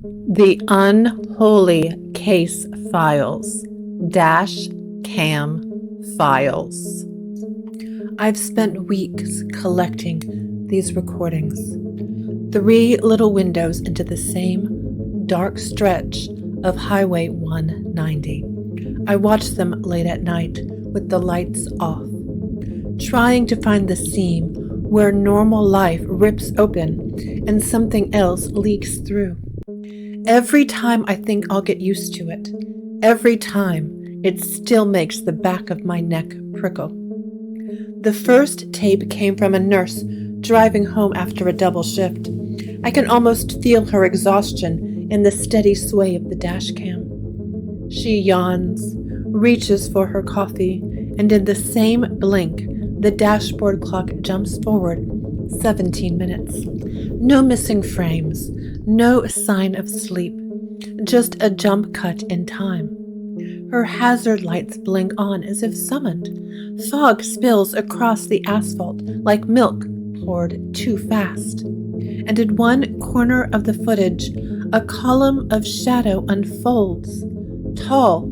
The Unholy Casefiles, Dashcam Files. I've spent weeks collecting these recordings. 3 little windows into the same dark stretch of Highway 190. I watch them late at night with the lights off, trying to find the seam where normal life rips open and something else leaks through. Every time I think I'll get used to it, every time it still makes the back of my neck prickle. The first tape came from a nurse driving home after a double shift. I can almost feel her exhaustion in the steady sway of the dash cam. She yawns, reaches for her coffee, and in the same blink, the dashboard clock jumps forward 17 minutes. No missing frames, no sign of sleep, just a jump cut in time. Her hazard lights blink on as if summoned. Fog spills across the asphalt like milk poured too fast. And in one corner of the footage, a column of shadow unfolds, tall,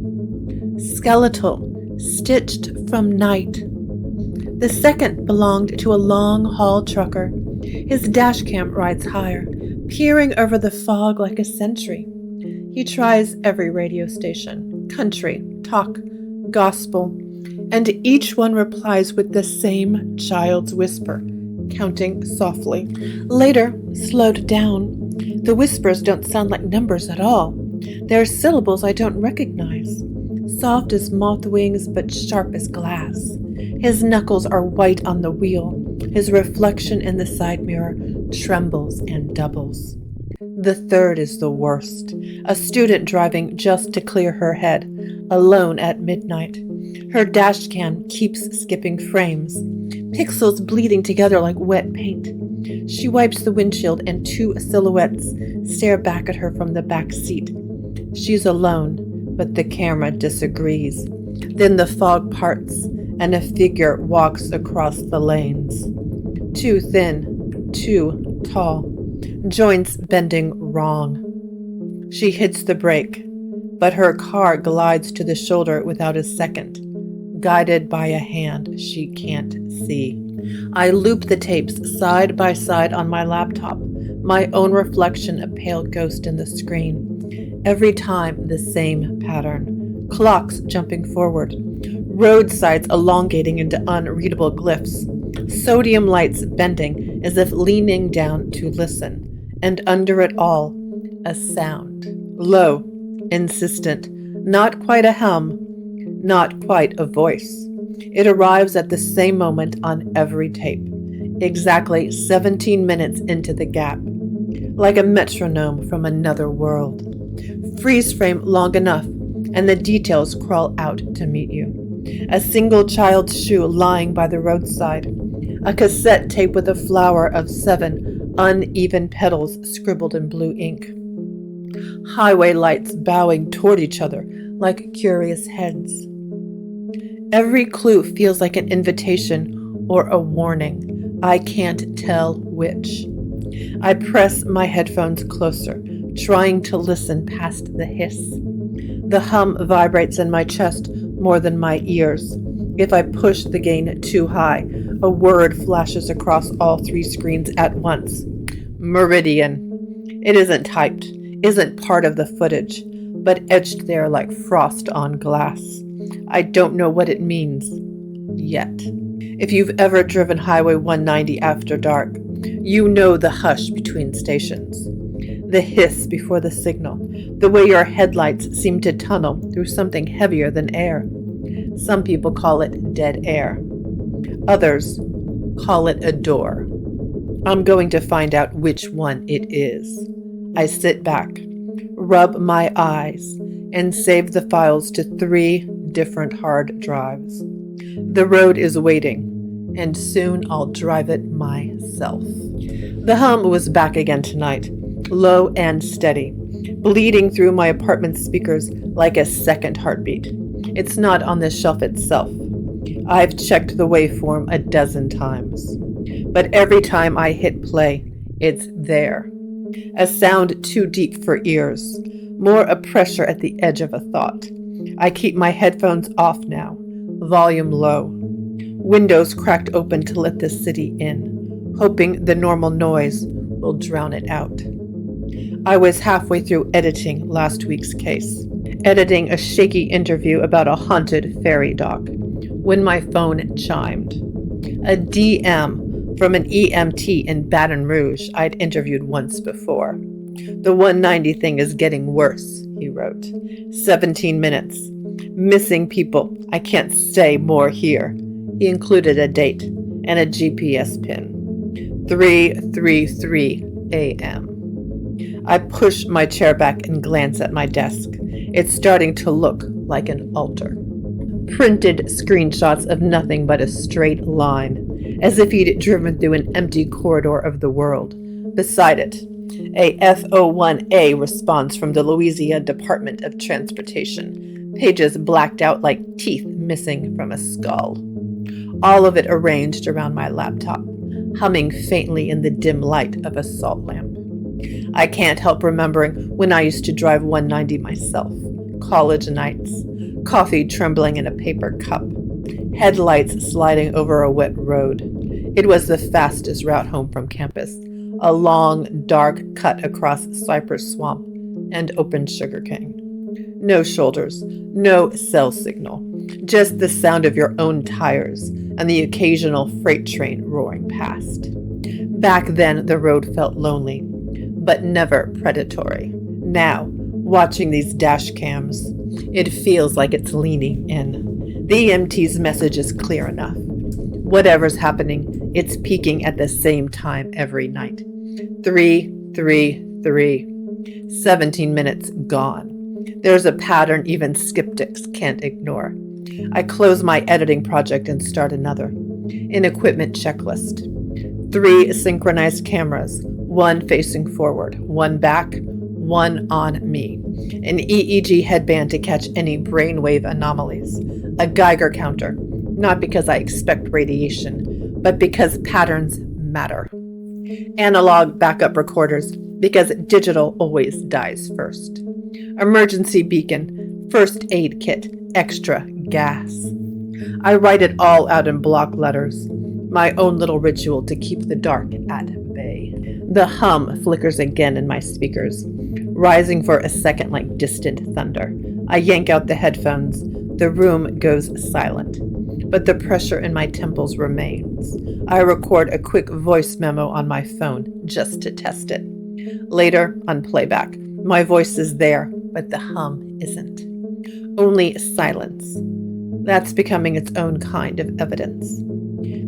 skeletal, stitched from night. The second belonged to a long-haul trucker. His dashcam rides higher, peering over the fog like a sentry. He tries every radio station, country, talk, gospel, and each one replies with the same child's whisper, counting softly. Later, slowed down, the whispers don't sound like numbers at all. They're syllables I don't recognize, soft as moth wings but sharp as glass. His knuckles are white on the wheel. His reflection in the side mirror trembles and doubles. The third is the worst. A student driving just to clear her head, alone at midnight. Her dashcam keeps skipping frames, pixels bleeding together like wet paint. She wipes the windshield and 2 silhouettes stare back at her from the back seat. She's alone, but the camera disagrees. Then the fog parts, and a figure walks across the lanes. Too thin, too tall, joints bending wrong. She hits the brake, but her car glides to the shoulder without a second, guided by a hand she can't see. I loop the tapes side by side on my laptop, my own reflection a pale ghost in the screen. Every time the same pattern. Clocks jumping forward. Roadsides elongating into unreadable glyphs. Sodium lights bending as if leaning down to listen. And under it all, a sound. Low, insistent, not quite a hum, not quite a voice. It arrives at the same moment on every tape, exactly 17 minutes into the gap, like a metronome from another world. Freeze frame long enough, and the details crawl out to meet you. A single child's shoe lying by the roadside, a cassette tape with a flower of 7 uneven petals scribbled in blue ink. Highway lights bowing toward each other like curious heads. Every clue feels like an invitation or a warning. I can't tell which. I press my headphones closer, trying to listen past the hiss. The hum vibrates in my chest more than my ears. If I push the gain too high, a word flashes across all 3 screens at once. MERIDIAN. It isn't typed, isn't part of the footage, but etched there like frost on glass. I don't know what it means yet. If you've ever driven Highway 190 after dark, you know the hush between stations, the hiss before the signal, the way your headlights seem to tunnel through something heavier than air. Some people call it dead air. Others call it a door. I'm going to find out which one it is. I sit back, rub my eyes, and save the files to 3 different hard drives. The road is waiting, and soon I'll drive it myself. The hum was back again tonight, low and steady, bleeding through my apartment speakers like a second heartbeat. It's not on the shelf itself. I've checked the waveform a dozen times, but every time I hit play, it's there. A sound too deep for ears, more a pressure at the edge of a thought. I keep my headphones off now, volume low. Windows cracked open to let the city in, hoping the normal noise will drown it out. I was halfway through editing last week's case, editing a shaky interview about a haunted ferry dock, when my phone chimed. A DM from an EMT in Baton Rouge I'd interviewed once before. "The 190 thing is getting worse," he wrote. 17 minutes. "Missing people. I can't stay more here." He included a date and a GPS pin. 3:33 a.m. I push my chair back and glance at my desk. It's starting to look like an altar. Printed screenshots of nothing but a straight line, as if he'd driven through an empty corridor of the world. Beside it, a F01A response from the Louisiana Department of Transportation, pages blacked out like teeth missing from a skull. All of it arranged around my laptop, humming faintly in the dim light of a salt lamp. I can't help remembering when I used to drive 190 myself. College nights, coffee trembling in a paper cup, headlights sliding over a wet road. It was the fastest route home from campus, a long, dark cut across cypress swamp and open sugarcane. No shoulders, no cell signal, just the sound of your own tires and the occasional freight train roaring past. Back then, the road felt lonely, but never predatory. Now, watching these dash cams, it feels like it's leaning in. The EMT's message is clear enough. Whatever's happening, it's peaking at the same time every night. 3:33. 17 minutes gone. There's a pattern even skeptics can't ignore. I close my editing project and start another. An equipment checklist. 3 synchronized cameras, one facing forward, one back, one on me. An EEG headband to catch any brainwave anomalies. A Geiger counter, not because I expect radiation, but because patterns matter. Analog backup recorders, because digital always dies first. Emergency beacon, first aid kit, extra gas. I write it all out in block letters, my own little ritual to keep the dark at bay. The hum flickers again in my speakers, rising for a second like distant thunder. I yank out the headphones. The room goes silent, but the pressure in my temples remains. I record a quick voice memo on my phone just to test it. Later, on playback, my voice is there, but the hum isn't. Only silence. That's becoming its own kind of evidence.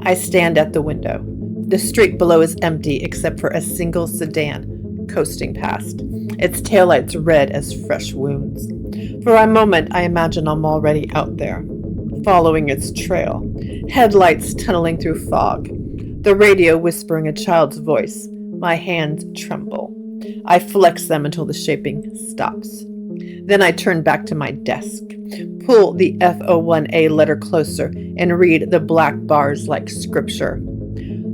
I stand at the window. The street below is empty except for a single sedan coasting past, its taillights red as fresh wounds. For a moment, I imagine I'm already out there, following its trail, headlights tunneling through fog, the radio whispering a child's voice. My hands tremble. I flex them until the shaping stops. Then I turn back to my desk, pull the F01A letter closer, and read the black bars like scripture.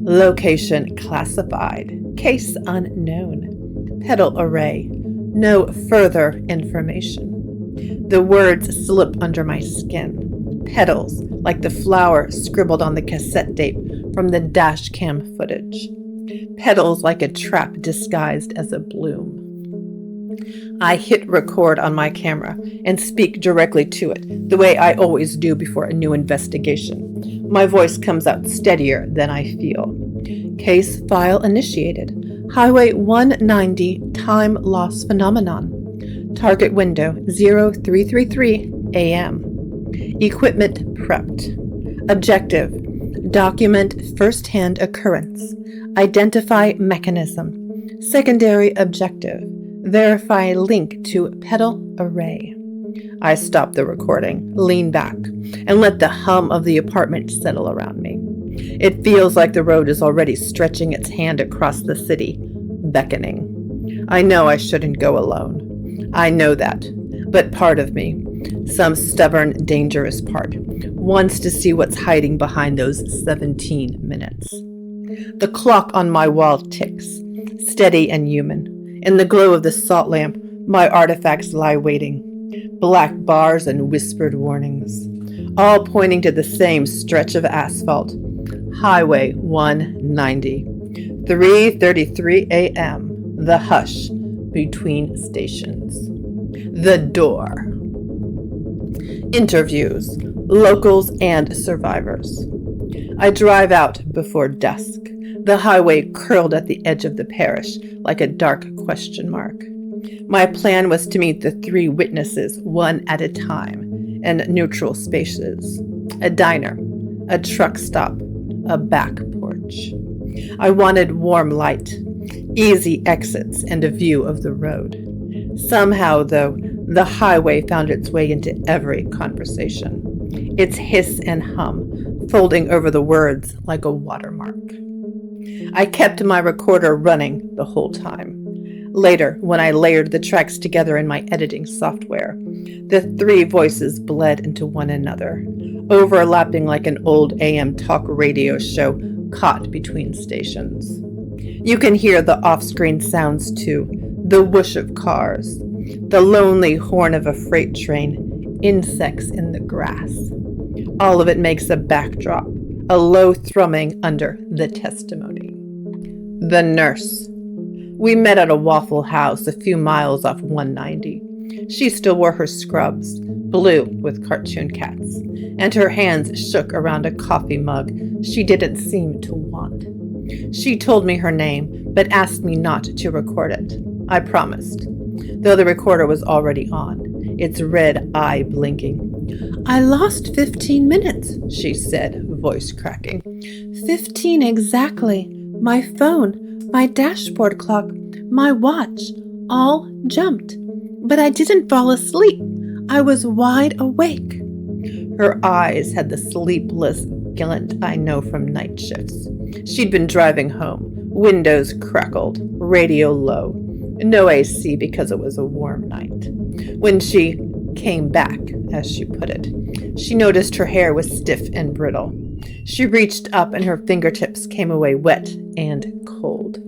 Location classified. Case unknown. Petal Array. No further information. The words slip under my skin. Petals, like the flower scribbled on the cassette tape from the dashcam footage. Petals like a trap disguised as a bloom. I hit record on my camera and speak directly to it, the way I always do before a new investigation. My voice comes out steadier than I feel. Case file initiated. Highway 190 time loss phenomenon. Target window 0333 a.m. Equipment prepped. Objective: document first-hand occurrence. Identify mechanism. Secondary objective: verify link to Petal Array. I stop the recording, lean back, and let the hum of the apartment settle around me. It feels like the road is already stretching its hand across the city, beckoning. I know I shouldn't go alone. I know that. But part of me, some stubborn, dangerous part, wants to see what's hiding behind those 17 minutes. The clock on my wall ticks, steady and human. In the glow of the salt lamp, my artifacts lie waiting. Black bars and whispered warnings, all pointing to the same stretch of asphalt. Highway 190. 3:33 a.m. The hush between stations. The door. Interviews. Locals and survivors. I drive out before dusk. The highway curled at the edge of the parish like a dark question mark. My plan was to meet the 3 witnesses one at a time in neutral spaces. A diner, a truck stop, a back porch. I wanted warm light, easy exits, and a view of the road. Somehow, though, the highway found its way into every conversation, its hiss and hum folding over the words like a watermark. I kept my recorder running the whole time. Later, when I layered the tracks together in my editing software, the 3 voices bled into one another, overlapping like an old AM talk radio show caught between stations. You can hear the off-screen sounds too, the whoosh of cars, the lonely horn of a freight train, insects in the grass. All of it makes a backdrop, a low thrumming under the testimony. The nurse. We met at a Waffle House a few miles off 190. She still wore her scrubs, blue with cartoon cats, and her hands shook around a coffee mug she didn't seem to want. She told me her name, but asked me not to record it. I promised, though the recorder was already on, its red eye blinking. "I lost 15 minutes, she said, voice cracking. 15 exactly. My phone, my dashboard clock, my watch, all jumped. But I didn't fall asleep. I was wide awake." Her eyes had the sleepless glint I know from night shifts. She'd been driving home, windows crackled, radio low, no AC because it was a warm night. When she came back, as she put it, she noticed her hair was stiff and brittle. She reached up and her fingertips came away wet and cold.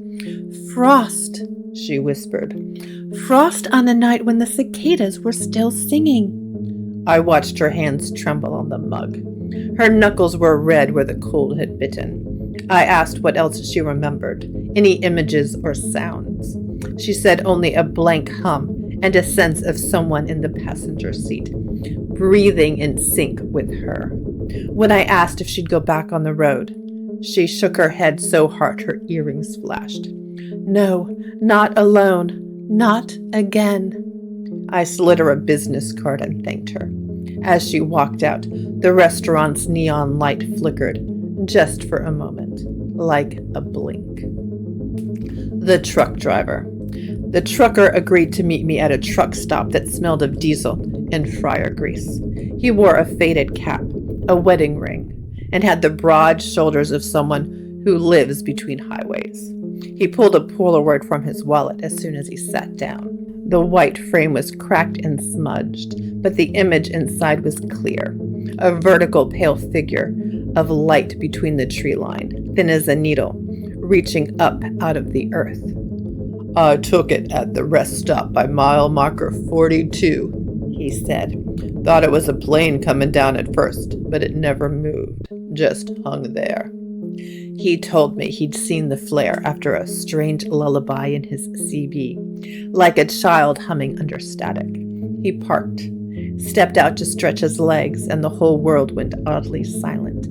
"Frost," she whispered. "Frost on a night when the cicadas were still singing." I watched her hands tremble on the mug. Her knuckles were red where the cold had bitten. I asked what else she remembered, any images or sounds. She said only a blank hum and a sense of someone in the passenger seat, breathing in sync with her. When I asked if she'd go back on the road, she shook her head so hard her earrings flashed. "No, not alone. Not again." I slid her a business card and thanked her. As she walked out, the restaurant's neon light flickered, just for a moment, like a blink. The truck driver. The trucker agreed to meet me at a truck stop that smelled of diesel and fryer grease. He wore a faded cap, a wedding ring, and had the broad shoulders of someone who lives between highways. He pulled a Polaroid from his wallet as soon as he sat down. The white frame was cracked and smudged, but the image inside was clear, a vertical pale figure of light between the tree line, thin as a needle, reaching up out of the earth. "I took it at the rest stop by mile marker 42, he said. "Thought it was a plane coming down at first, but it never moved, just hung there." He told me he'd seen the flare after a strange lullaby in his CB, like a child humming under static. He parked, stepped out to stretch his legs, and the whole world went oddly silent.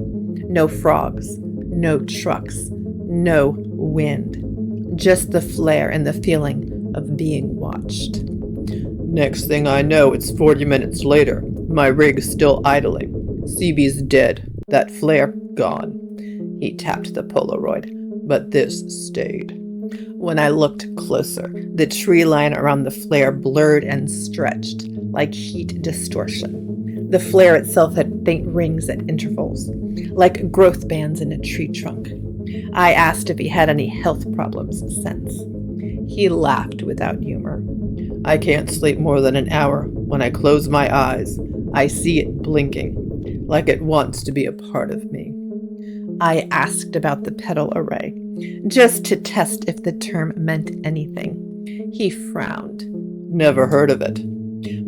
No frogs, no trucks, no wind. Just the flare and the feeling of being watched. Next thing I know, it's 40 minutes later. My rig's still idling. CB's dead. That flare, gone. He tapped the Polaroid, but this stayed. When I looked closer, the tree line around the flare blurred and stretched, like heat distortion. The flare itself had faint rings at intervals, like growth bands in a tree trunk. I asked if he had any health problems since. He laughed without humor. "I can't sleep more than an hour. When I close my eyes, I see it blinking, like it wants to be a part of me." I asked about the Petal Array, just to test if the term meant anything. He frowned. Never heard of it.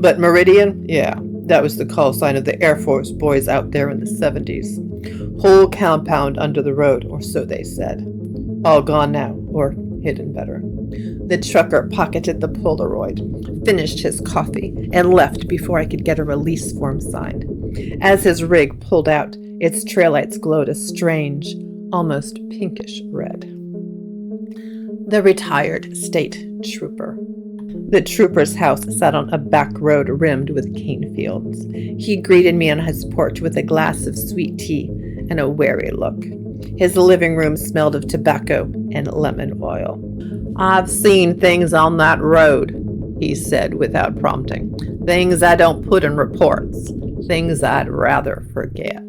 But Meridian? Yeah, that was the call sign of the Air Force boys out there in the 70s. Whole compound under the road, or so they said. All gone now, or hidden better. The trucker pocketed the Polaroid, finished his coffee, and left before I could get a release form signed. As his rig pulled out, its taillights glowed a strange, almost pinkish red. The retired state trooper. The trooper's house sat on a back road rimmed with cane fields. He greeted me on his porch with a glass of sweet tea and a wary look. His living room smelled of tobacco and lemon oil. I've seen things on that road, he said without prompting. Things I don't put in reports. Things I'd rather forget.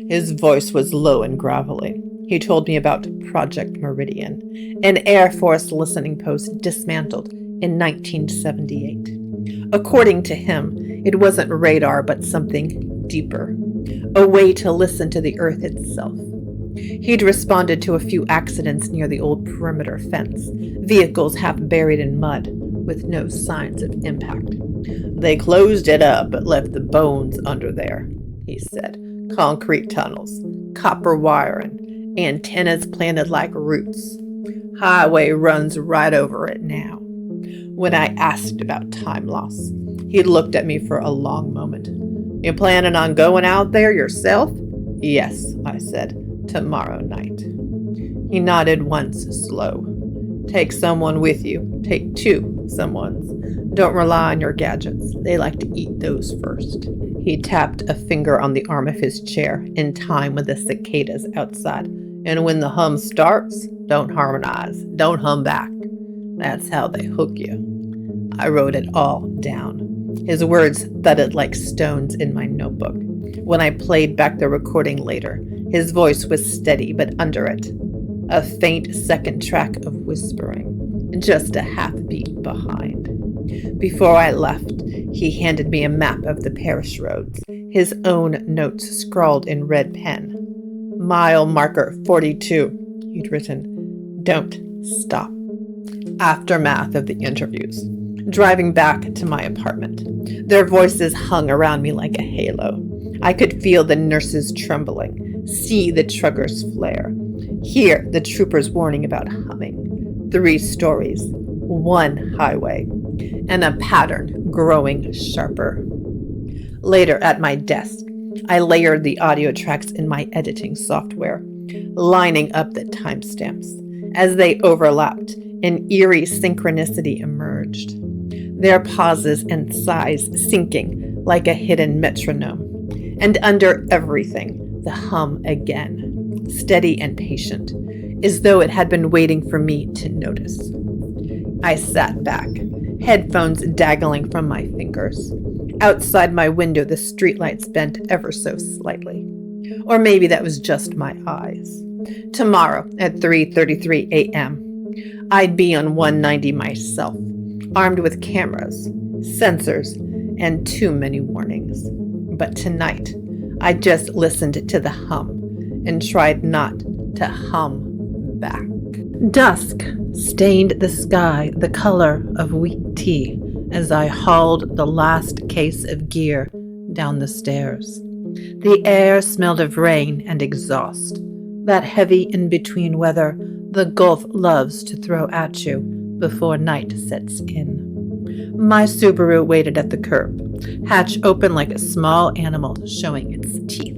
His voice was low and gravelly. He told me about Project Meridian, an Air Force listening post dismantled in 1978. According to him, it wasn't radar but something deeper, a way to listen to the Earth itself. He'd responded to a few accidents near the old perimeter fence, vehicles half buried in mud, with no signs of impact. They closed it up but left the bones under there, he said. Concrete tunnels, copper wiring, antennas planted like roots. Highway runs right over it now. When I asked about time loss, he looked at me for a long moment. You planning on going out there yourself? Yes, I said. Tomorrow night. He nodded once, slow. Take someone with you. Take two someones. Don't rely on your gadgets. They like to eat those first. He tapped a finger on the arm of his chair in time with the cicadas outside. And when the hum starts, don't harmonize. Don't hum back. That's how they hook you. I wrote it all down. His words thudded like stones in my notebook. When I played back the recording later, his voice was steady, but under it, a faint second track of whispering, just a half beat behind. Before I left, he handed me a map of the parish roads, his own notes scrawled in red pen. Mile marker 42, he'd written. Don't stop. Aftermath of the interviews. Driving back to my apartment, their voices hung around me like a halo. I could feel the nurses trembling, see the truckers flare, hear the troopers warning about humming. 3 stories, 1 highway, and a pattern growing sharper. Later at my desk, I layered the audio tracks in my editing software, lining up the timestamps. As they overlapped, an eerie synchronicity emerged, their pauses and sighs syncing like a hidden metronome. And under everything, the hum again, steady and patient, as though it had been waiting for me to notice. I sat back, headphones dangling from my fingers. Outside my window, the streetlights bent ever so slightly. Or maybe that was just my eyes. Tomorrow at 3:33 a.m., I'd be on 190 myself, armed with cameras, sensors, and too many warnings. But tonight, I just listened to the hum and tried not to hum back. Dusk stained the sky the color of weak tea as I hauled the last case of gear down the stairs. The air smelled of rain and exhaust, that heavy in-between weather the Gulf loves to throw at you before night sets in. My Subaru waited at the curb, hatch open like a small animal showing its teeth.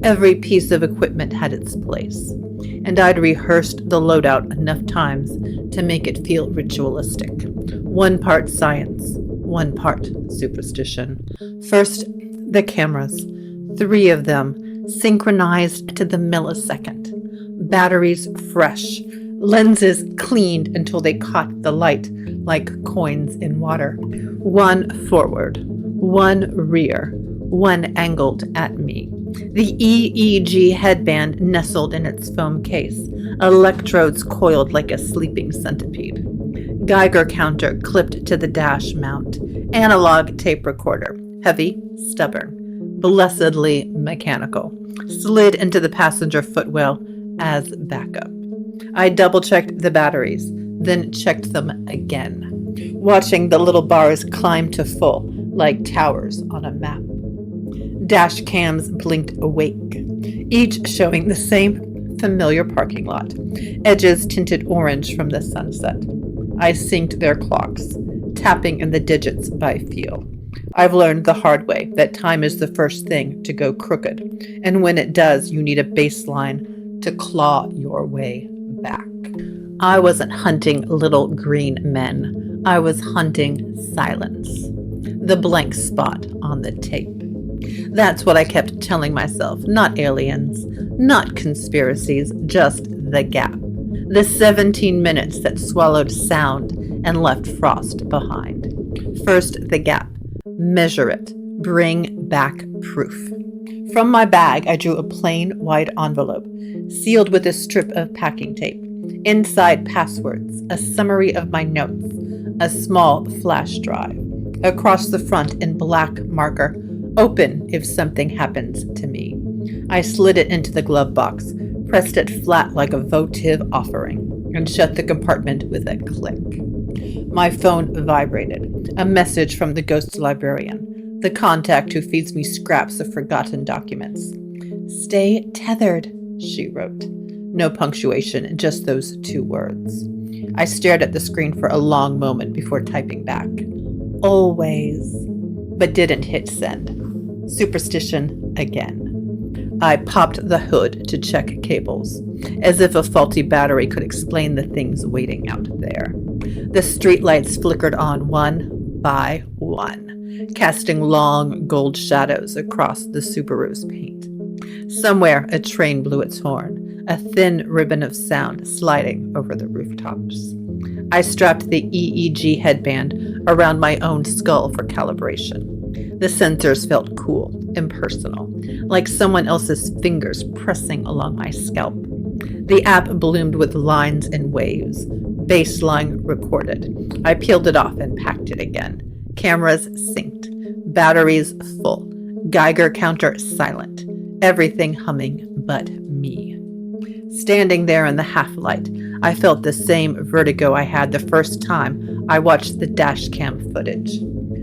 Every piece of equipment had its place, and I'd rehearsed the loadout enough times to make it feel ritualistic. 1 part science, 1 part superstition. First, the cameras, 3 of them synchronized to the millisecond. Batteries fresh, lenses cleaned until they caught the light like coins in water. 1 forward, 1 rear, 1 angled at me. The EEG headband nestled in its foam case, electrodes coiled like a sleeping centipede. Geiger counter clipped to the dash mount. Analog tape recorder, heavy, stubborn, blessedly mechanical, slid into the passenger footwell as backup. I double-checked the batteries, then checked them again, watching the little bars climb to full like towers on a map. Dash cams blinked awake, each showing the same familiar parking lot, edges tinted orange from the sunset. I synced their clocks, tapping in the digits by feel. I've learned the hard way that time is the first thing to go crooked, and when it does, you need a baseline to claw your way back. I wasn't hunting little green men. I was hunting silence, the blank spot on the tape. That's what I kept telling myself, not aliens, not conspiracies, just the gap. The 17 minutes that swallowed sound and left frost behind. First, the gap. Measure it. Bring back proof. From my bag, I drew a plain white envelope, sealed with a strip of packing tape. Inside, passwords, a summary of my notes, a small flash drive. Across the front, in black marker, open if something happens to me. I slid it into the glove box, pressed it flat like a votive offering, and shut the compartment with a click. My phone vibrated. A message from the ghost librarian, the contact who feeds me scraps of forgotten documents. "Stay tethered," she wrote. No punctuation, just those 2 words. I stared at the screen for a long moment before typing back. "Always," but didn't hit send. Superstition again. I popped the hood to check cables, as if a faulty battery could explain the things waiting out there. The streetlights flickered on one by one, casting long gold shadows across the Subaru's paint. Somewhere, a train blew its horn, a thin ribbon of sound sliding over the rooftops. I strapped the EEG headband around my own skull for calibration. The sensors felt cool, impersonal, like someone else's fingers pressing along my scalp. The app bloomed with lines and waves. Baseline recorded. I peeled it off and packed it again. Cameras synced. Batteries full. Geiger counter silent. Everything humming but me. Standing there in the half-light, I felt the same vertigo I had the first time I watched the dashcam footage.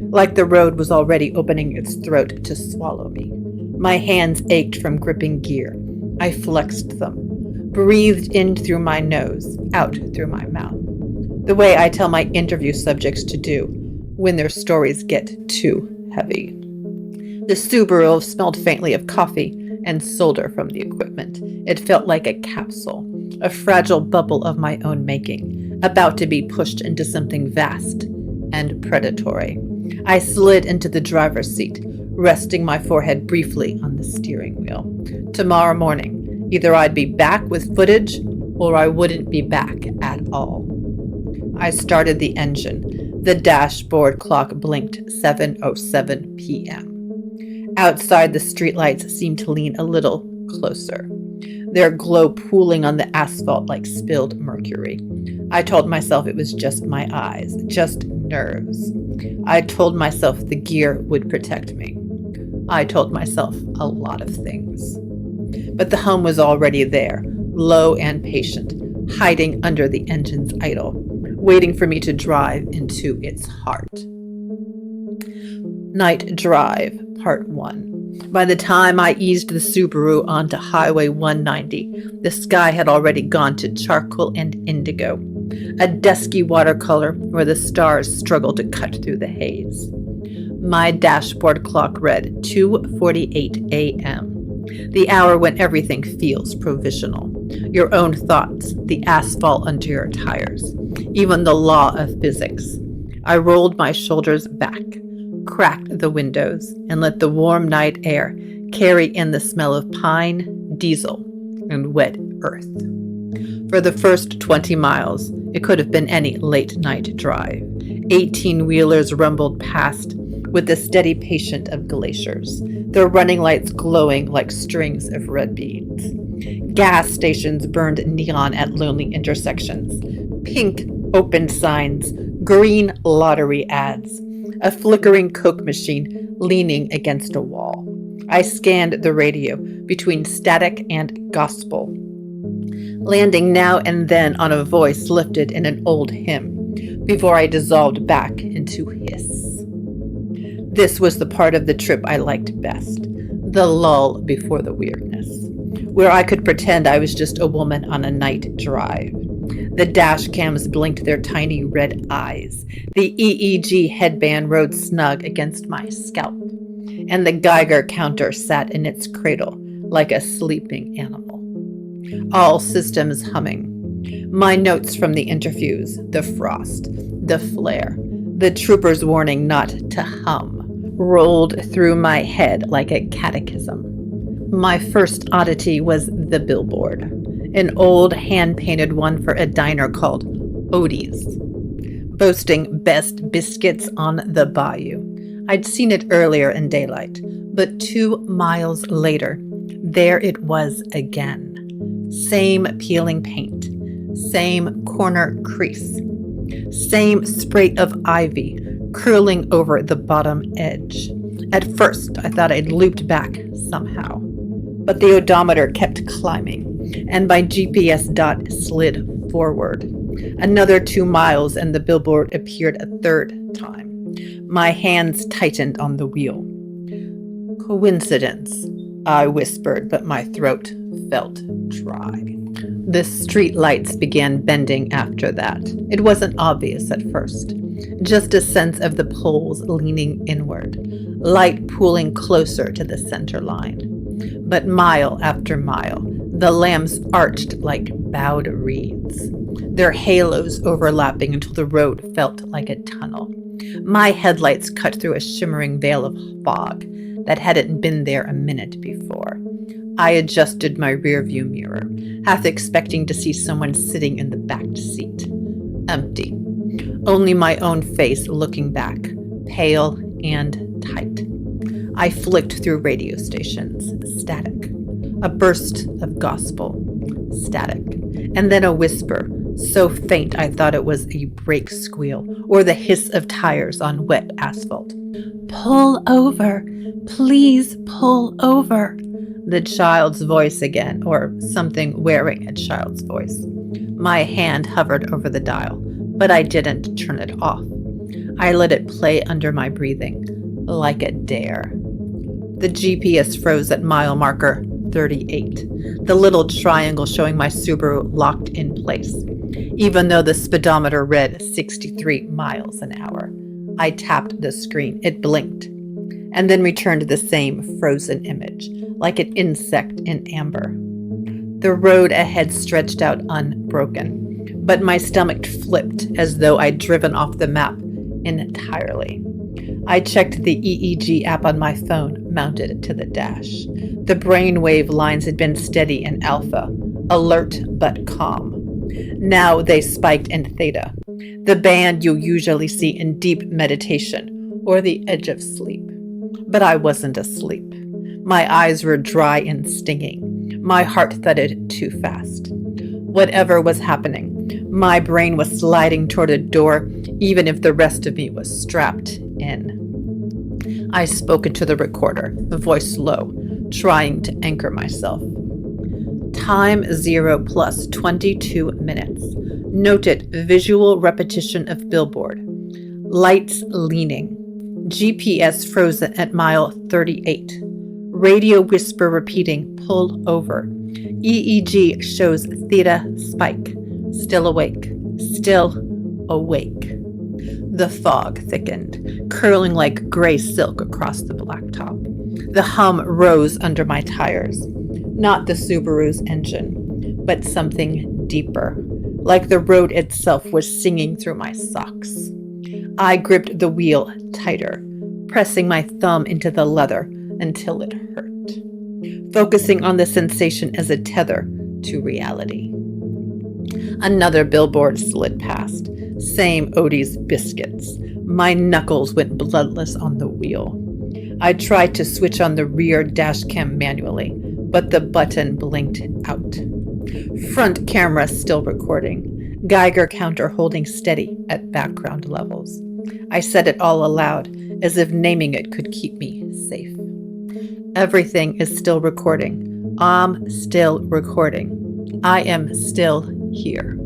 Like the road was already opening its throat to swallow me. My hands ached from gripping gear. I flexed them, breathed in through my nose, out through my mouth. The way I tell my interview subjects to do when their stories get too heavy. The Subaru smelled faintly of coffee and solder from the equipment. It felt like a capsule, a fragile bubble of my own making, about to be pushed into something vast and predatory. I slid into the driver's seat, resting my forehead briefly on the steering wheel. Tomorrow morning, either I'd be back with footage or I wouldn't be back at all. I started the engine. The dashboard clock blinked 7:07 p.m. Outside, the streetlights seemed to lean a little closer, their glow pooling on the asphalt like spilled mercury. I told myself it was just my eyes, just nerves. I told myself the gear would protect me. I told myself a lot of things. But the home was already there, low and patient, hiding under the engine's idle, waiting for me to drive into its heart. Night Drive, Part 1. By the time I eased the Subaru onto Highway 190, the sky had already gone to charcoal and indigo, a dusky watercolor where the stars struggled to cut through the haze. My dashboard clock read 2:48 a.m., the hour when everything feels provisional. Your own thoughts, the asphalt under your tires, even the law of physics. I rolled my shoulders back, cracked the windows, and let the warm night air carry in the smell of pine, diesel, and wet earth. For the first 20 miles, it could have been any late-night drive. 18-wheelers rumbled past with the steady patience of glaciers, their running lights glowing like strings of red beads. Gas stations burned neon at lonely intersections, pink open signs, green lottery ads, a flickering Coke machine leaning against a wall. I scanned the radio between static and gospel, landing now and then on a voice lifted in an old hymn, before I dissolved back into hiss. This was the part of the trip I liked best, the lull before the weirdness, where I could pretend I was just a woman on a night drive. The dash cams blinked their tiny red eyes. The EEG headband rode snug against my scalp, and the Geiger counter sat in its cradle like a sleeping animal. All systems humming. My notes from the interviews, the frost, the flare, the trooper's warning not to hum, rolled through my head like a catechism. My first oddity was the billboard, an old hand-painted one for a diner called Odie's, boasting best biscuits on the bayou. I'd seen it earlier in daylight, but 2 miles later, there it was again. Same peeling paint, same corner crease, same spray of ivy curling over the bottom edge. At first, I thought I'd looped back somehow, but the odometer kept climbing, and my GPS dot slid forward. Another 2 miles, and the billboard appeared a third time. My hands tightened on the wheel. Coincidence, I whispered, but my throat felt dry. The street lights began bending after that. It wasn't obvious at first, just a sense of the poles leaning inward, light pooling closer to the center line. But mile after mile, the lamps arched like bowed reeds, their halos overlapping until the road felt like a tunnel. My headlights cut through a shimmering veil of fog that hadn't been there a minute before. I adjusted my rearview mirror, half expecting to see someone sitting in the back seat. Empty. Only my own face looking back, pale and tight. I flicked through radio stations. Static. A burst of gospel. Static. And then a whisper, so faint I thought it was a brake squeal or the hiss of tires on wet asphalt. Pull over. Please pull over. The child's voice again, or something wearing a child's voice. My hand hovered over the dial, but I didn't turn it off. I let it play under my breathing, like a dare. The GPS froze at mile marker 38, the little triangle showing my Subaru locked in place, even though the speedometer read 63 miles an hour. I tapped the screen. It blinked, and then returned the same frozen image, like an insect in amber. The road ahead stretched out unbroken, but my stomach flipped as though I'd driven off the map entirely. I checked the EEG app on my phone, mounted to the dash. The brainwave lines had been steady in alpha, alert but calm. Now they spiked in theta, the band you usually see in deep meditation or the edge of sleep. But I wasn't asleep. My eyes were dry and stinging. My heart thudded too fast. Whatever was happening, my brain was sliding toward a door, even if the rest of me was strapped in. I spoke into the recorder, the voice low, trying to anchor myself. Time 0 plus 22 minutes. Noted visual repetition of billboard. Lights leaning. GPS frozen at mile 38. Radio whisper repeating, pull over. EEG shows theta spike. Still awake. Still awake. The fog thickened, curling like gray silk across the blacktop. The hum rose under my tires. Not the Subaru's engine, but something deeper, like the road itself was singing through my socks. I gripped the wheel tighter, pressing my thumb into the leather until it hurt, focusing on the sensation as a tether to reality. Another billboard slid past. Same Odie's biscuits. My knuckles went bloodless on the wheel. I tried to switch on the rear dash cam manually, but the button blinked out. Front camera still recording. Geiger counter holding steady at background levels. I said it all aloud, as if naming it could keep me safe. Everything is still recording. I'm still recording. I am still here.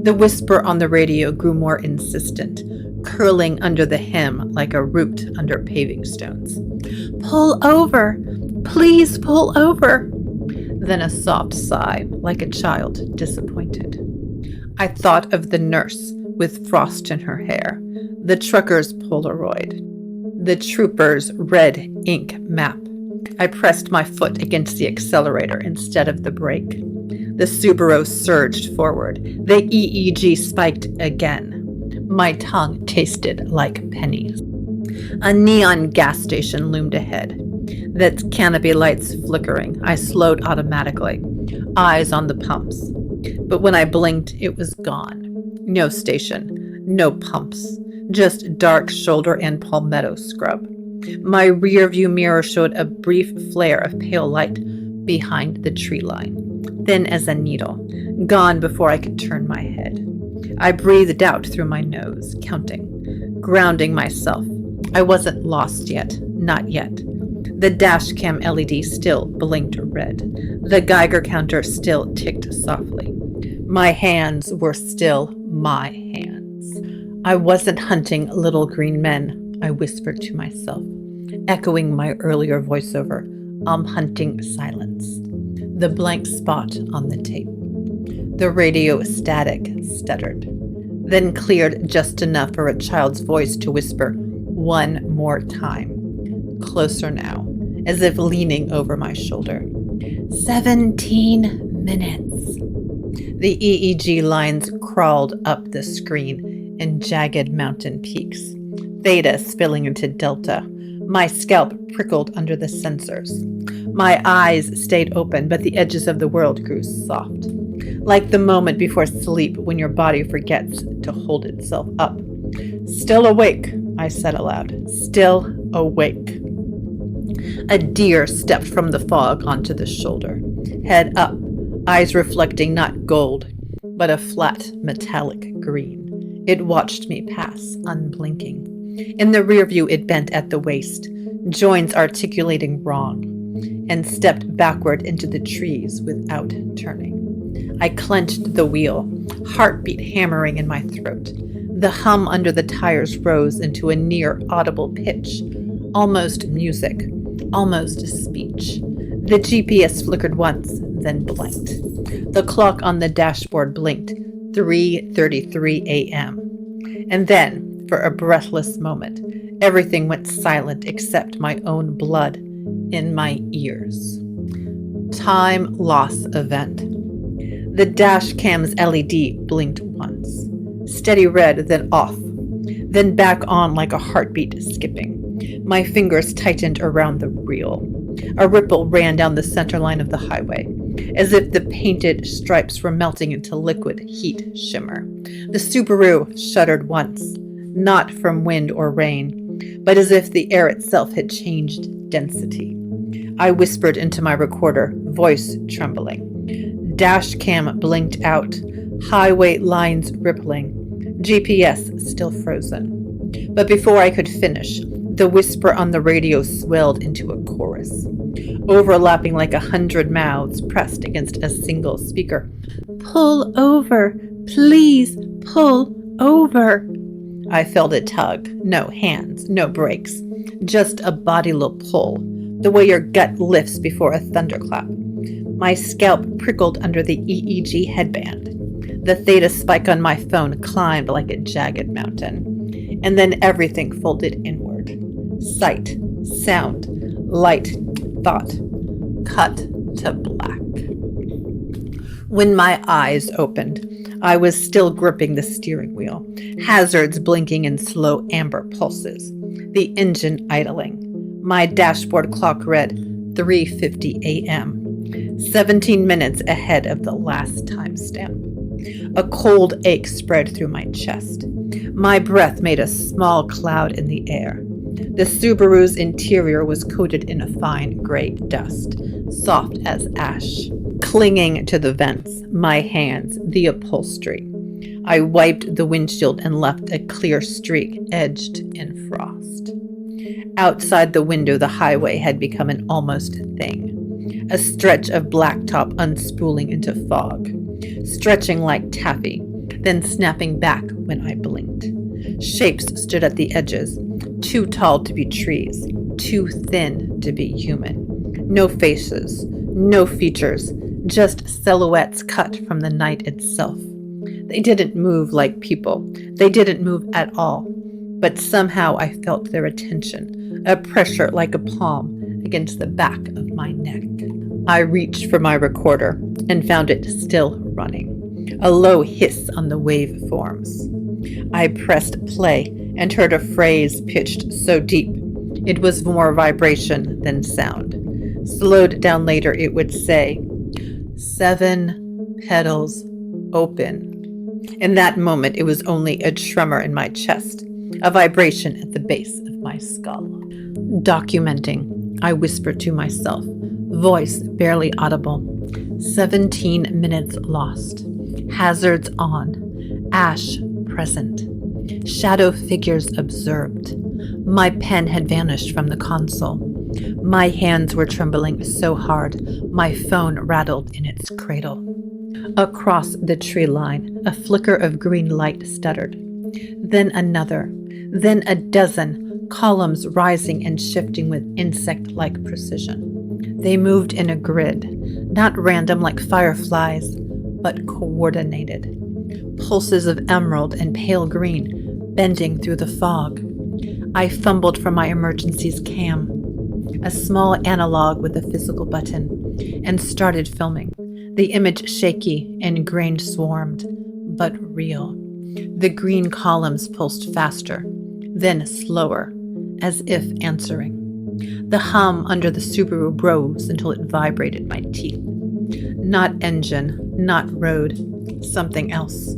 The whisper on the radio grew more insistent, curling under the hem like a root under paving stones. Pull over! Please pull over! Then a soft sigh, like a child disappointed. I thought of the nurse with frost in her hair, the trucker's Polaroid, the trooper's red ink map. I pressed my foot against the accelerator instead of the brake. The Subaru surged forward. The EEG spiked again. My tongue tasted like pennies. A neon gas station loomed ahead. Its canopy lights flickering. I slowed automatically, eyes on the pumps. But when I blinked, it was gone. No station, no pumps, just dark shoulder and palmetto scrub. My rearview mirror showed a brief flare of pale light behind the tree line, thin as a needle, gone before I could turn my head. I breathed out through my nose, counting, grounding myself. I wasn't lost yet, not yet. The dashcam LED still blinked red. The Geiger counter still ticked softly. My hands were still my hands. I wasn't hunting little green men, I whispered to myself, echoing my earlier voiceover. I'm hunting silence. The blank spot on the tape. The radio static stuttered, then cleared just enough for a child's voice to whisper one more time. Closer now, as if leaning over my shoulder. 17 minutes. The EEG lines crawled up the screen in jagged mountain peaks, theta spilling into delta. My scalp prickled under the sensors. My eyes stayed open, but the edges of the world grew soft, like the moment before sleep when your body forgets to hold itself up. Still awake, I said aloud. Still awake. A deer stepped from the fog onto the shoulder, head up, eyes reflecting not gold, but a flat metallic green. It watched me pass, unblinking. In the rear view, it bent at the waist, joints articulating wrong, and stepped backward into the trees without turning. I clenched the wheel, heartbeat hammering in my throat. The hum under the tires rose into a near audible pitch, almost music, almost speech. The GPS flickered once, then blinked. The clock on the dashboard blinked, 3:33 a.m. And then, for a breathless moment, everything went silent except my own blood in my ears. Time loss event. The dash cam's LED blinked once. Steady red, then off. Then back on like a heartbeat skipping. My fingers tightened around the reel. A ripple ran down the center line of the highway, as if the painted stripes were melting into liquid heat shimmer. The Subaru shuddered once, not from wind or rain, but as if the air itself had changed density. I whispered into my recorder, voice trembling. Dash cam blinked out, highway lines rippling, GPS still frozen. But before I could finish, the whisper on the radio swelled into a chorus, overlapping like 100 mouths pressed against a single speaker. Pull over, please pull over. I felt a tug, no hands, no brakes, just a bodily pull, the way your gut lifts before a thunderclap. My scalp prickled under the EEG headband. The theta spike on my phone climbed like a jagged mountain, and then everything folded inward. Sight, sound, light, thought, cut to black. When my eyes opened, I was still gripping the steering wheel, hazards blinking in slow amber pulses, the engine idling. My dashboard clock read 3:50 a.m., 17 minutes ahead of the last timestamp. A cold ache spread through my chest. My breath made a small cloud in the air. The Subaru's interior was coated in a fine gray dust, soft as ash. Clinging to the vents, my hands, the upholstery. I wiped the windshield and left a clear streak edged in frost. Outside the window, the highway had become an almost thing. a stretch of blacktop unspooling into fog, stretching like taffy, then snapping back when I blinked. Shapes stood at the edges, too tall to be trees, too thin to be human. No faces, no features, just silhouettes cut from the night itself. They didn't move like people. They didn't move at all. But somehow I felt their attention, a pressure like a palm against the back of my neck. I reached for my recorder and found it still running, a low hiss on the waveforms. I pressed play and heard a phrase pitched so deep it was more vibration than sound. Slowed down later, it would say, 7 petals open. In that moment, it was only a tremor in my chest, a vibration at the base of my skull. Documenting, I whispered to myself, voice barely audible. 17 minutes lost. Hazards on. Ash present. Shadow figures observed. My pen had vanished from the console. My hands were trembling so hard, my phone rattled in its cradle. Across the tree line, a flicker of green light stuttered. Then another, then a dozen, columns rising and shifting with insect-like precision. They moved in a grid, not random like fireflies, but coordinated. Pulses of emerald and pale green, bending through the fog. I fumbled for my emergency's cam, a small analog with a physical button, and started filming. The image shaky and grain swarmed, but real. The green columns pulsed faster, then slower, as if answering. The hum under the Subaru rose until it vibrated my teeth. Not engine, not road, something else.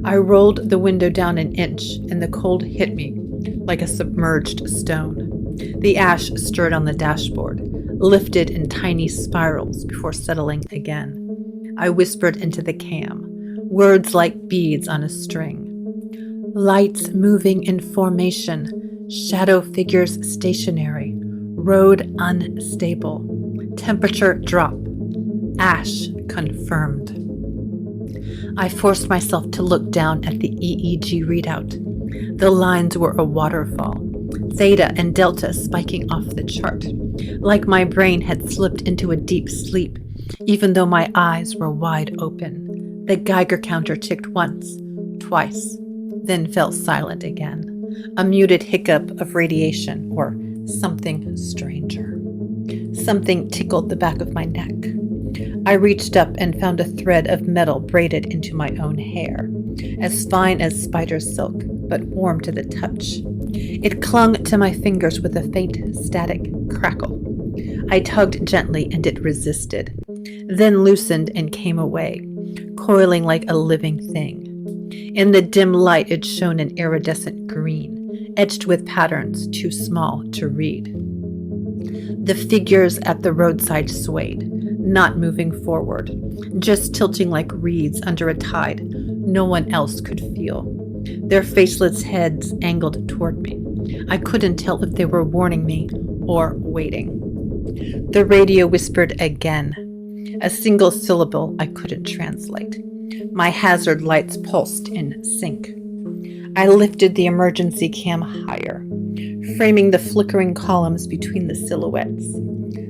I rolled the window down an inch, and the cold hit me like a submerged stone. The ash stirred on the dashboard, lifted in tiny spirals before settling again. I whispered into the cam, words like beads on a string. Lights moving in formation, shadow figures stationary, road unstable, temperature drop, ash confirmed. I forced myself to look down at the EEG readout. The lines were a waterfall, theta and delta spiking off the chart, like my brain had slipped into a deep sleep, even though my eyes were wide open. The Geiger counter ticked once, twice, then fell silent again, a muted hiccup of radiation or something stranger. Something tickled the back of my neck. I reached up and found a thread of metal braided into my own hair, as fine as spider silk, but warm to the touch. It clung to my fingers with a faint static crackle. I tugged gently and it resisted, then loosened and came away, coiling like a living thing. In the dim light it shone an iridescent green, etched with patterns too small to read. The figures at the roadside swayed, not moving forward, just tilting like reeds under a tide no one else could feel. Their faceless heads angled toward me. I couldn't tell if they were warning me or waiting. The radio whispered again, a single syllable I couldn't translate. My hazard lights pulsed in sync. I lifted the emergency cam higher, framing the flickering columns between the silhouettes.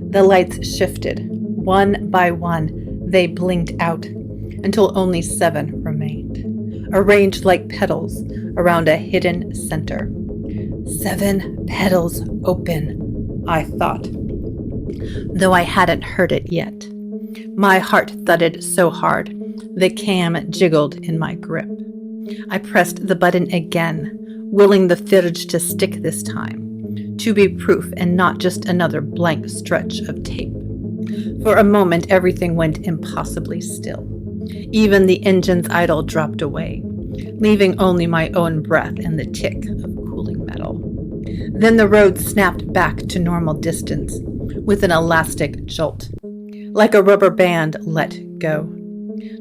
The lights shifted. One by one, they blinked out until only 7 remained, arranged like petals around a hidden center. 7 petals open, I thought, though I hadn't heard it yet. My heart thudded so hard, the cam jiggled in my grip. I pressed the button again, willing the footage to stick this time, to be proof and not just another blank stretch of tape. For a moment, everything went impossibly still. Even the engine's idle dropped away, leaving only my own breath and the tick of cooling metal. Then the road snapped back to normal distance with an elastic jolt, like a rubber band let go.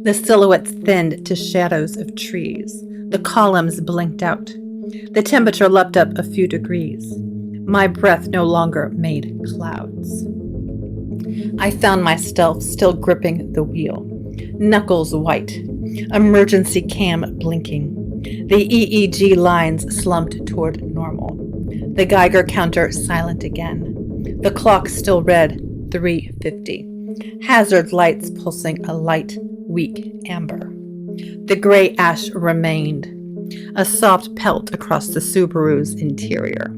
The silhouettes thinned to shadows of trees. The columns blinked out. The temperature leapt up a few degrees. My breath no longer made clouds. I found myself still gripping the wheel, knuckles white, emergency cam blinking. The EEG lines slumped toward normal. The Geiger counter silent again. The clock still read 3:50. Hazard lights pulsing a light, weak amber. The gray ash remained, a soft pelt across the Subaru's interior,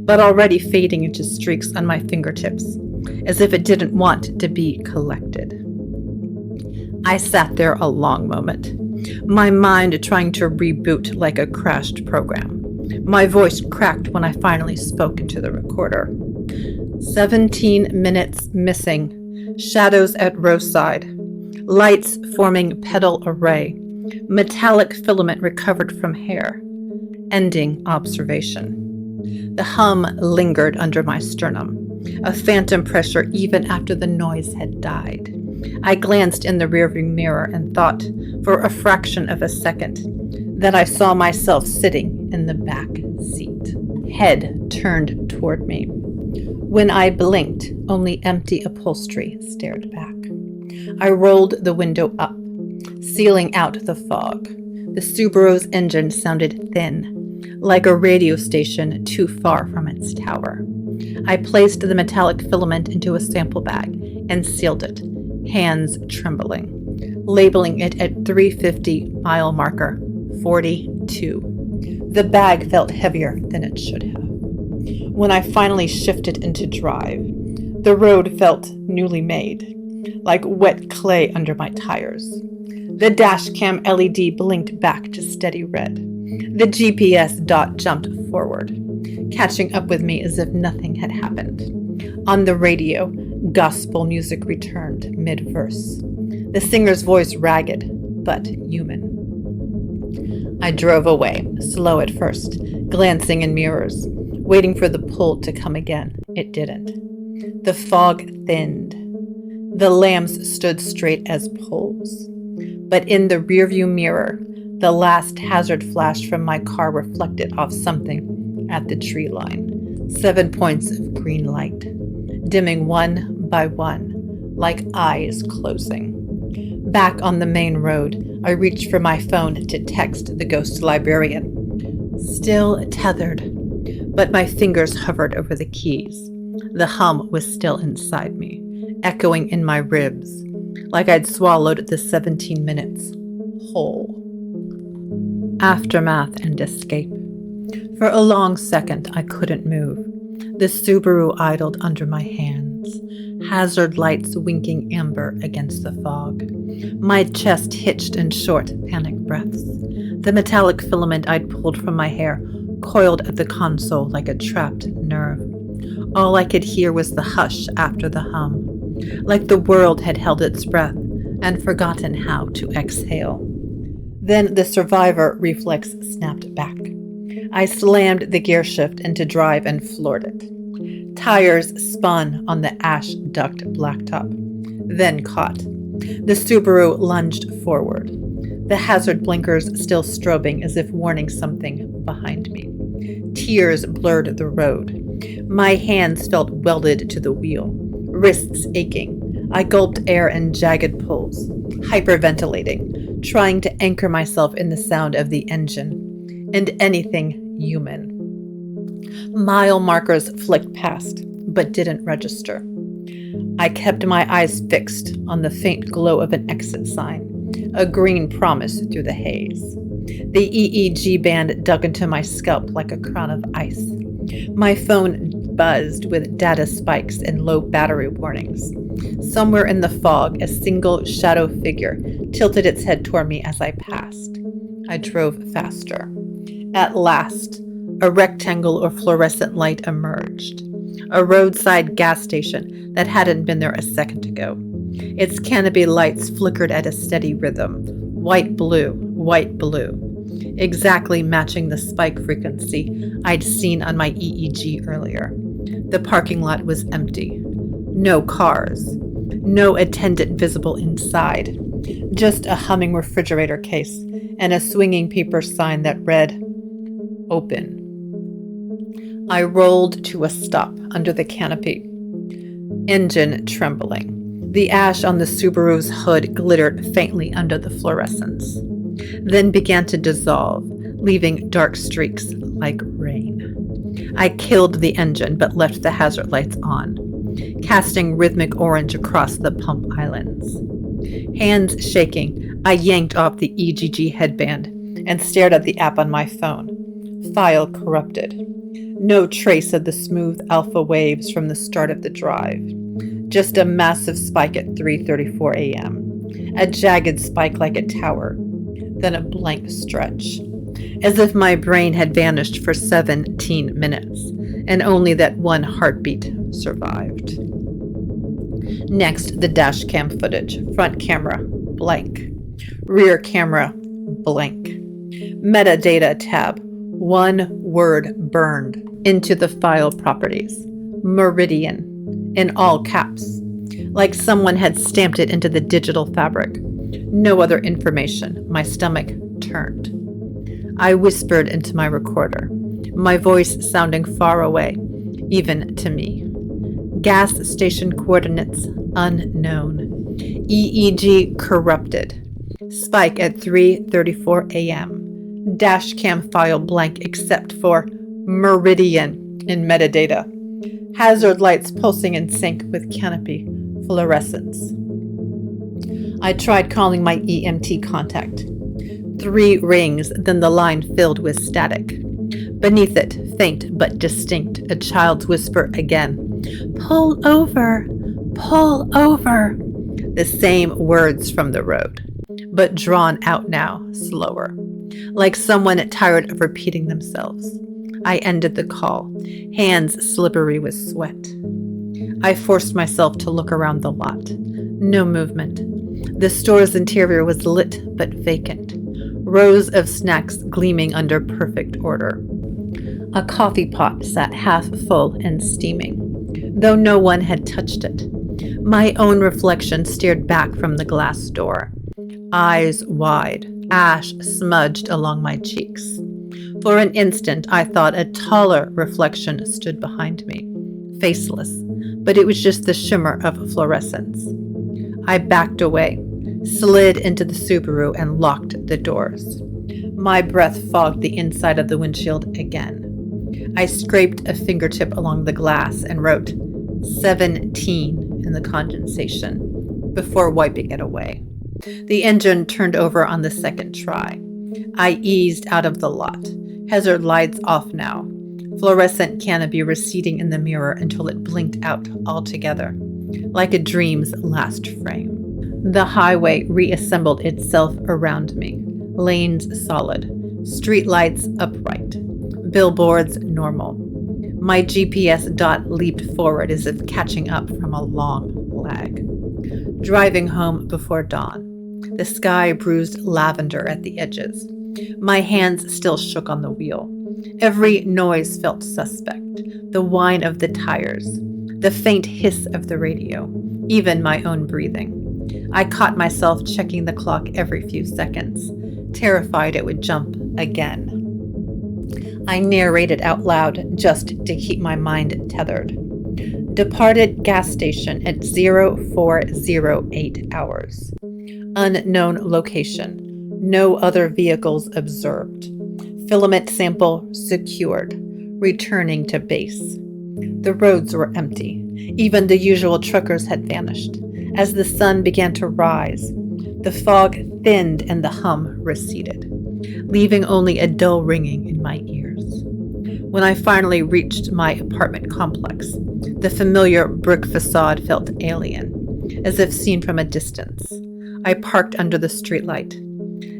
but already fading into streaks on my fingertips, as if it didn't want to be collected. I sat there a long moment, my mind trying to reboot like a crashed program. My voice cracked when I finally spoke into the recorder. 17 minutes missing, shadows at roadside, lights forming Petal Array, metallic filament recovered from hair, ending observation. The hum lingered under my sternum, a phantom pressure even after the noise had died. I glanced in the rearview mirror and thought, for a fraction of a second, that I saw myself sitting in the back seat, head turned toward me. When I blinked, only empty upholstery stared back. I rolled the window up, sealing out the fog. The Subaru's engine sounded thin, like a radio station too far from its tower. I placed the metallic filament into a sample bag and sealed it, hands trembling, labeling it at 350 mile marker 42. The bag felt heavier than it should have. When I finally shifted into drive, the road felt newly made, like wet clay under my tires. The dashcam LED blinked back to steady red. The GPS dot jumped forward, catching up with me as if nothing had happened. On the radio, gospel music returned mid-verse, the singer's voice ragged but human. I drove away, slow at first, glancing in mirrors, waiting for the pull to come again. It didn't. The fog thinned. The lamps stood straight as poles. But in the rearview mirror, the last hazard flash from my car reflected off something at the tree line. 7 points of green light, dimming one by one, like eyes closing. Back on the main road, I reached for my phone to text the ghost librarian. Still tethered, but my fingers hovered over the keys. The hum was still inside me, echoing in my ribs, like I'd swallowed the 17 minutes whole. Aftermath and escape. For a long second, I couldn't move. The Subaru idled under my hands, hazard lights winking amber against the fog. My chest hitched in short, panic breaths. The metallic filament I'd pulled from my hair coiled at the console like a trapped nerve. All I could hear was the hush after the hum, like the world had held its breath and forgotten how to exhale. Then the survivor reflex snapped back. I slammed the gear shift into drive and floored it. Tires spun on the ash-ducked blacktop, then caught. The Subaru lunged forward, the hazard blinkers still strobing as if warning something behind me. Tears blurred the road. My hands felt welded to the wheel, wrists aching. I gulped air in jagged pulls, hyperventilating, trying to anchor myself in the sound of the engine and anything human. Mile markers flicked past, but didn't register. I kept my eyes fixed on the faint glow of an exit sign, a green promise through the haze. The EEG band dug into my scalp like a crown of ice. My phone buzzed with data spikes and low battery warnings. Somewhere in the fog, a single shadow figure tilted its head toward me as I passed. I drove faster. At last, a rectangle or fluorescent light emerged. A roadside gas station that hadn't been there a second ago. Its canopy lights flickered at a steady rhythm. White, blue, exactly matching the spike frequency I'd seen on my EEG earlier. The parking lot was empty. No cars. No attendant visible inside. Just a humming refrigerator case and a swinging paper sign that read, "Open." I rolled to a stop under the canopy. engine trembling. The ash on the Subaru's hood glittered faintly under the fluorescence, then began to dissolve, leaving dark streaks like rain. I killed the engine but left the hazard lights on, casting rhythmic orange across the pump islands. Hands shaking, I yanked off the EGG headband and stared at the app on my phone. File corrupted. No trace of the smooth alpha waves from the start of the drive. Just a massive spike at 3:34 a.m. A jagged spike like a tower. Then a blank stretch. As if my brain had vanished for 17 minutes, and only that one heartbeat survived. Next, the dash cam footage. Front camera, blank. Rear camera, blank. Metadata tab. One word burned into the file properties. MERIDIAN. In all caps, like someone had stamped it into the digital fabric. No other information. My stomach turned. I whispered into my recorder, my voice sounding far away, even to me. Gas station coordinates unknown. EEG corrupted. Spike at 3:34 a.m. Dashcam file blank except for MERIDIAN in metadata. Hazard lights pulsing in sync with canopy fluorescence. I tried calling my EMT contact. 3 rings, then the line filled with static. Beneath it, faint but distinct, a child's whisper again. Pull over, pull over. The same words from the road, but drawn out now, slower, like someone tired of repeating themselves. I ended the call, hands slippery with sweat. I forced myself to look around the lot. No movement. The store's interior was lit but vacant. Rows of snacks gleaming under perfect order. A coffee pot sat half full and steaming, though no one had touched it. My own reflection stared back from the glass door, eyes wide, ash smudged along my cheeks. For an instant, I thought a taller reflection stood behind me, faceless, but it was just the shimmer of fluorescence. I backed away, slid into the Subaru, and locked the doors. My breath fogged the inside of the windshield again. I scraped a fingertip along the glass and wrote 17 in the condensation before wiping it away. The engine turned over on the second try. I eased out of the lot. Hazard lights off now. Fluorescent canopy receding in the mirror until it blinked out altogether, like a dream's last frame. The highway reassembled itself around me. Lanes solid. Street lights upright. Billboards normal. My GPS dot leaped forward as if catching up from a long lag. Driving home before dawn. The sky bruised lavender at the edges. My hands still shook on the wheel. Every noise felt suspect. The whine of the tires, the faint hiss of the radio, even my own breathing. I caught myself checking the clock every few seconds, terrified it would jump again. I narrated out loud just to keep my mind tethered. Departed gas station at 0408 hours. Unknown location. No other vehicles observed. Filament sample secured. Returning to base. The roads were empty. Even the usual truckers had vanished. As the sun began to rise, the fog thinned and the hum receded, leaving only a dull ringing in my ears. When I finally reached my apartment complex, the familiar brick facade felt alien, as if seen from a distance. I parked under the streetlight,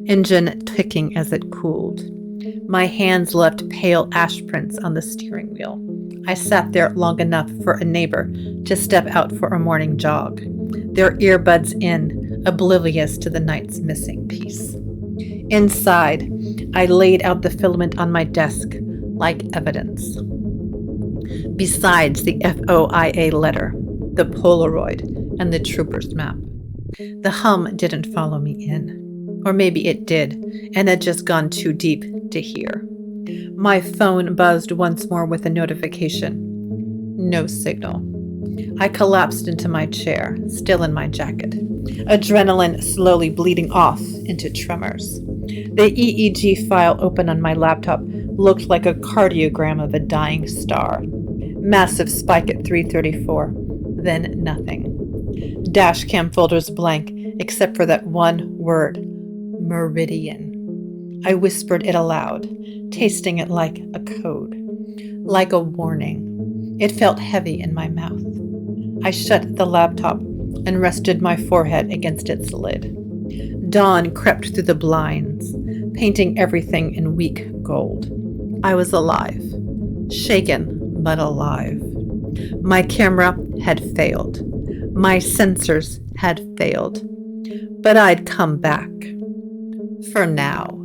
engine ticking as it cooled. My hands left pale ash prints on the steering wheel. I sat there long enough for a neighbor to step out for a morning jog, their earbuds in, oblivious to the night's missing piece. Inside, I laid out the filament on my desk like evidence. Besides the FOIA letter, the Polaroid, and the trooper's map. The hum didn't follow me in. Or maybe it did, and had just gone too deep to hear. My phone buzzed once more with a notification. No signal. I collapsed into my chair, still in my jacket, adrenaline slowly bleeding off into tremors. The EEG file open on my laptop looked like a cardiogram of a dying star. Massive spike at 3:34, then nothing. Dashcam folders blank, except for that one word, MERIDIAN. I whispered it aloud, tasting it like a code, like a warning. It felt heavy in my mouth. I shut the laptop and rested my forehead against its lid. Dawn crept through the blinds, painting everything in weak gold. I was alive, shaken but alive. My camera had failed. My sensors had failed. But I'd come back. For now.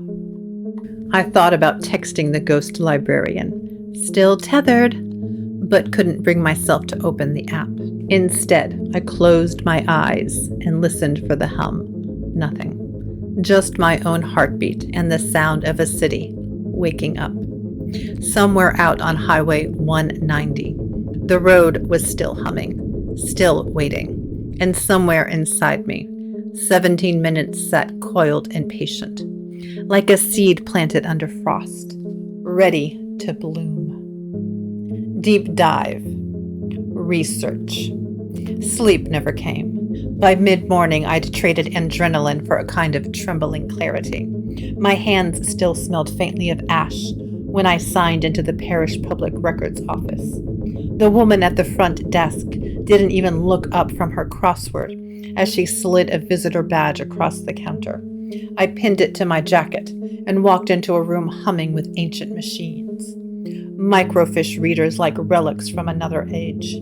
I thought about texting the ghost librarian, still tethered, but couldn't bring myself to open the app. Instead, I closed my eyes and listened for the hum. Nothing. Just my own heartbeat and the sound of a city waking up. Somewhere out on Highway 190, the road was still humming, still waiting, and somewhere inside me, 17 minutes sat coiled and patient, like a seed planted under frost, ready to bloom. Deep dive. Research. Sleep never came. By mid-morning, I'd traded adrenaline for a kind of trembling clarity. My hands still smelled faintly of ash when I signed into the parish public records office. The woman at the front desk didn't even look up from her crossword as she slid a visitor badge across the counter. I pinned it to my jacket and walked into a room humming with ancient machines. Microfiche readers like relics from another age.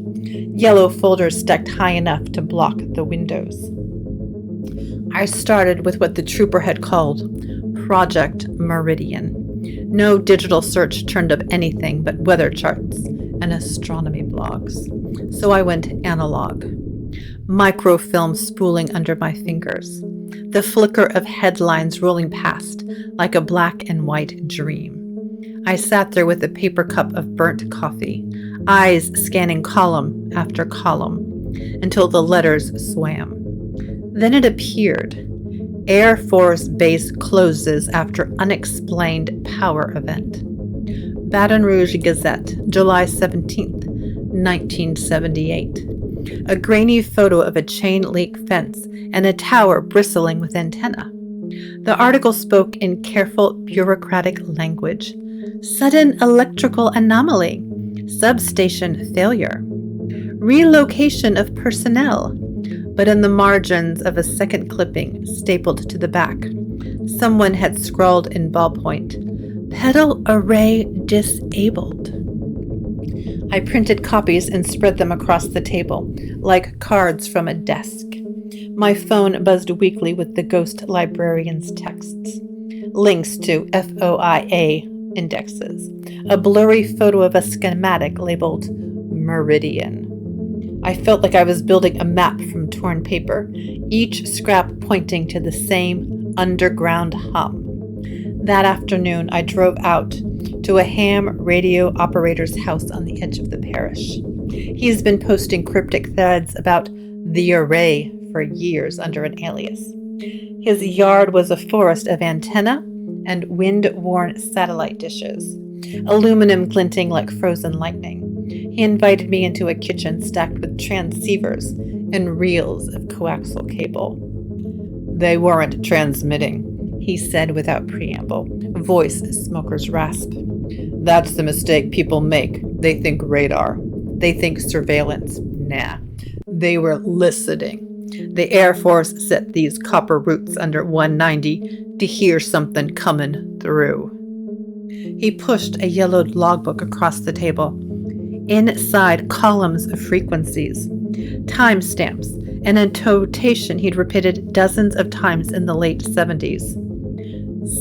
Yellow folders stacked high enough to block the windows. I started with what the trooper had called Project Meridian. No digital search turned up anything but weather charts and astronomy blogs. So I went analog. Microfilm spooling under my fingers. The flicker of headlines rolling past like a black and white dream. I sat there with a paper cup of burnt coffee, eyes scanning column after column, until the letters swam. Then it appeared. Air Force Base closes after unexplained power event. Baton Rouge Gazette, July 17th, 1978. A grainy photo of a chain-link fence and a tower bristling with antenna. The article spoke in careful bureaucratic language. Sudden electrical anomaly. Substation failure. Relocation of personnel. But in the margins of a second clipping stapled to the back, someone had scrawled in ballpoint, Petal Array disabled. I printed copies and spread them across the table, like cards from a desk. My phone buzzed weakly with the ghost librarian's texts. Links to FOIA indexes. A blurry photo of a schematic labeled Meridian. I felt like I was building a map from torn paper, each scrap pointing to the same underground hum. That afternoon, I drove out to a ham radio operator's house on the edge of the parish. He's been posting cryptic threads about the array for years under an alias. His yard was a forest of antenna and wind-worn satellite dishes, aluminum glinting like frozen lightning. He invited me into a kitchen stacked with transceivers and reels of coaxial cable. They weren't transmitting, he said without preamble, voice a smoker's rasp. That's the mistake people make. They think radar. They think surveillance. Nah. They were listening. The Air Force set these copper roots under 190 to hear something coming through. He pushed a yellowed logbook across the table. Inside columns of frequencies, timestamps, and a notation he'd repeated dozens of times in the late 70s.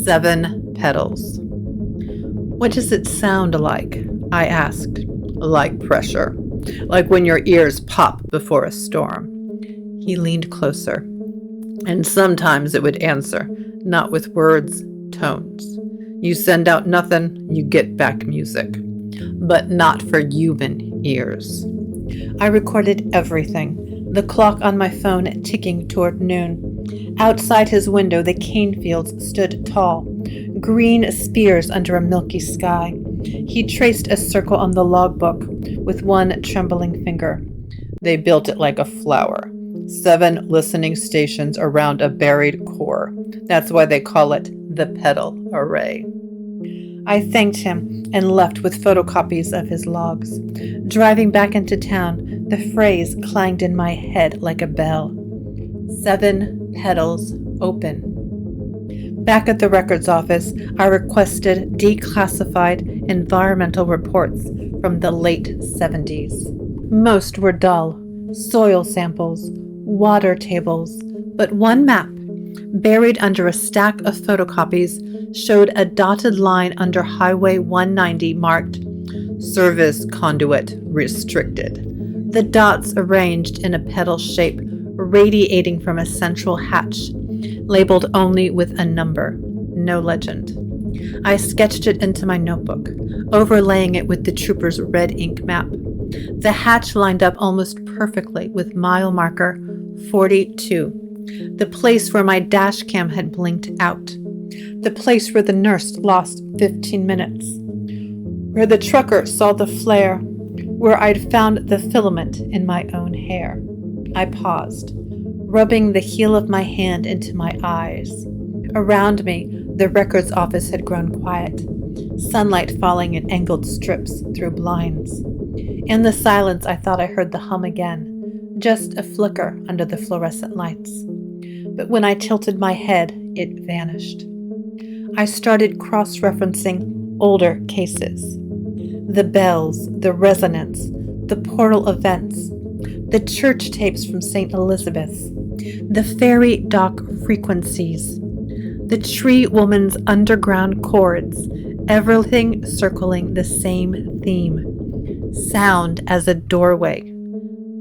7 petals. What does it sound like? I asked. Like pressure. Like when your ears pop before a storm. He leaned closer. And sometimes it would answer, not with words, tones. You send out nothing, you get back music. But not for human ears. I recorded everything, the clock on my phone ticking toward noon. Outside his window, the cane fields stood tall, green spears under a milky sky. He traced a circle on the logbook with one trembling finger. They built it like a flower. 7 listening stations around a buried core. That's why they call it the Petal Array. I thanked him and left with photocopies of his logs. Driving back into town, the phrase clanged in my head like a bell. 7 petals open. Back at the records office, I requested declassified environmental reports from the late 70s. Most were dull, soil samples, water tables, but one map, buried under a stack of photocopies, showed a dotted line under Highway 190 marked Service Conduit Restricted. The dots arranged in a petal shape, radiating from a central hatch, labeled only with a number, no legend. I sketched it into my notebook, overlaying it with the trooper's red ink map. The hatch lined up almost perfectly with mile marker 42, the place where my dash cam had blinked out, the place where the nurse lost 15 minutes, where the trucker saw the flare, where I'd found the filament in my own hair. I paused, rubbing the heel of my hand into my eyes. Around me, the records office had grown quiet, sunlight falling in angled strips through blinds. In the silence, I thought I heard the hum again, just a flicker under the fluorescent lights. But when I tilted my head, it vanished. I started cross-referencing older cases. The bells, the resonance, the portal events, the church tapes from St. Elizabeth's, the fairy dock frequencies, the tree woman's underground chords, everything circling the same theme. Sound as a doorway,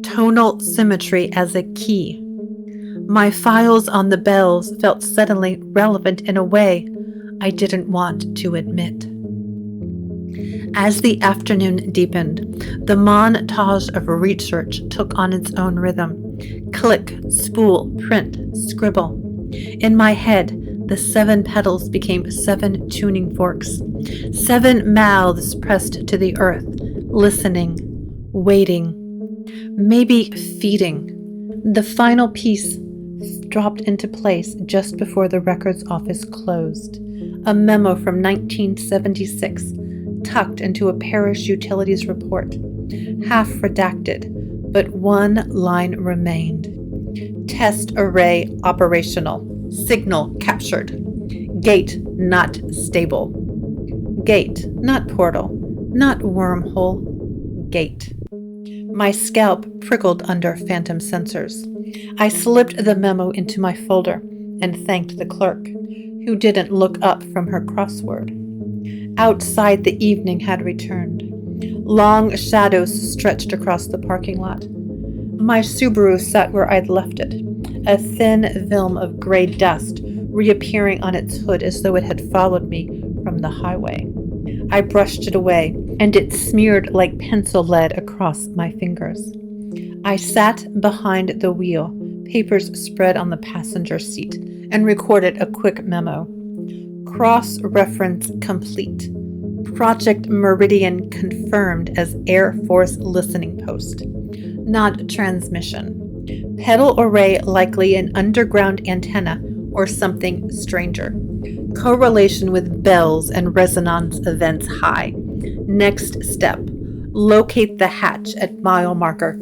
tonal symmetry as a key. My files on the bells felt suddenly relevant in a way I didn't want to admit. As the afternoon deepened, the montage of research took on its own rhythm. Click, spool, print, scribble. In my head, the 7 petals became 7 tuning forks, 7 mouths pressed to the earth, listening, waiting, maybe feeding. The final piece dropped into place just before the records office closed. A memo from 1976, tucked into a parish utilities report, half redacted, but one line remained. Test array operational. Signal captured. Gate not stable. Gate, not portal, not wormhole. Gate. My scalp prickled under phantom sensors. I slipped the memo into my folder and thanked the clerk, who didn't look up from her crossword. Outside, the evening had returned. Long shadows stretched across the parking lot. My Subaru sat where I'd left it, a thin film of gray dust reappearing on its hood as though it had followed me from the highway. I brushed it away, and it smeared like pencil lead across my fingers. I sat behind the wheel, papers spread on the passenger seat, and recorded a quick memo. Cross-reference complete. Project Meridian confirmed as Air Force listening post. Not transmission. Petal Array likely an underground antenna or something stranger. Correlation with bells and resonance events high. Next step. Locate the hatch at mile marker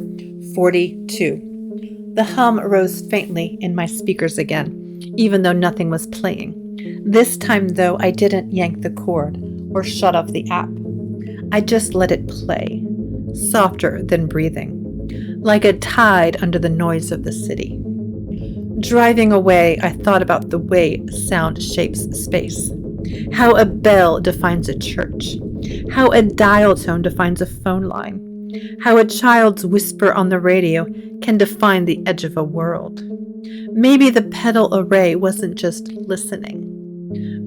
42. The hum rose faintly in my speakers again, even though nothing was playing. This time, though, I didn't yank the cord or shut off the app. I just let it play, softer than breathing, like a tide under the noise of the city. Driving away, I thought about the way sound shapes space, how a bell defines a church, how a dial tone defines a phone line, how a child's whisper on the radio can define the edge of a world. Maybe the Petal Array wasn't just listening.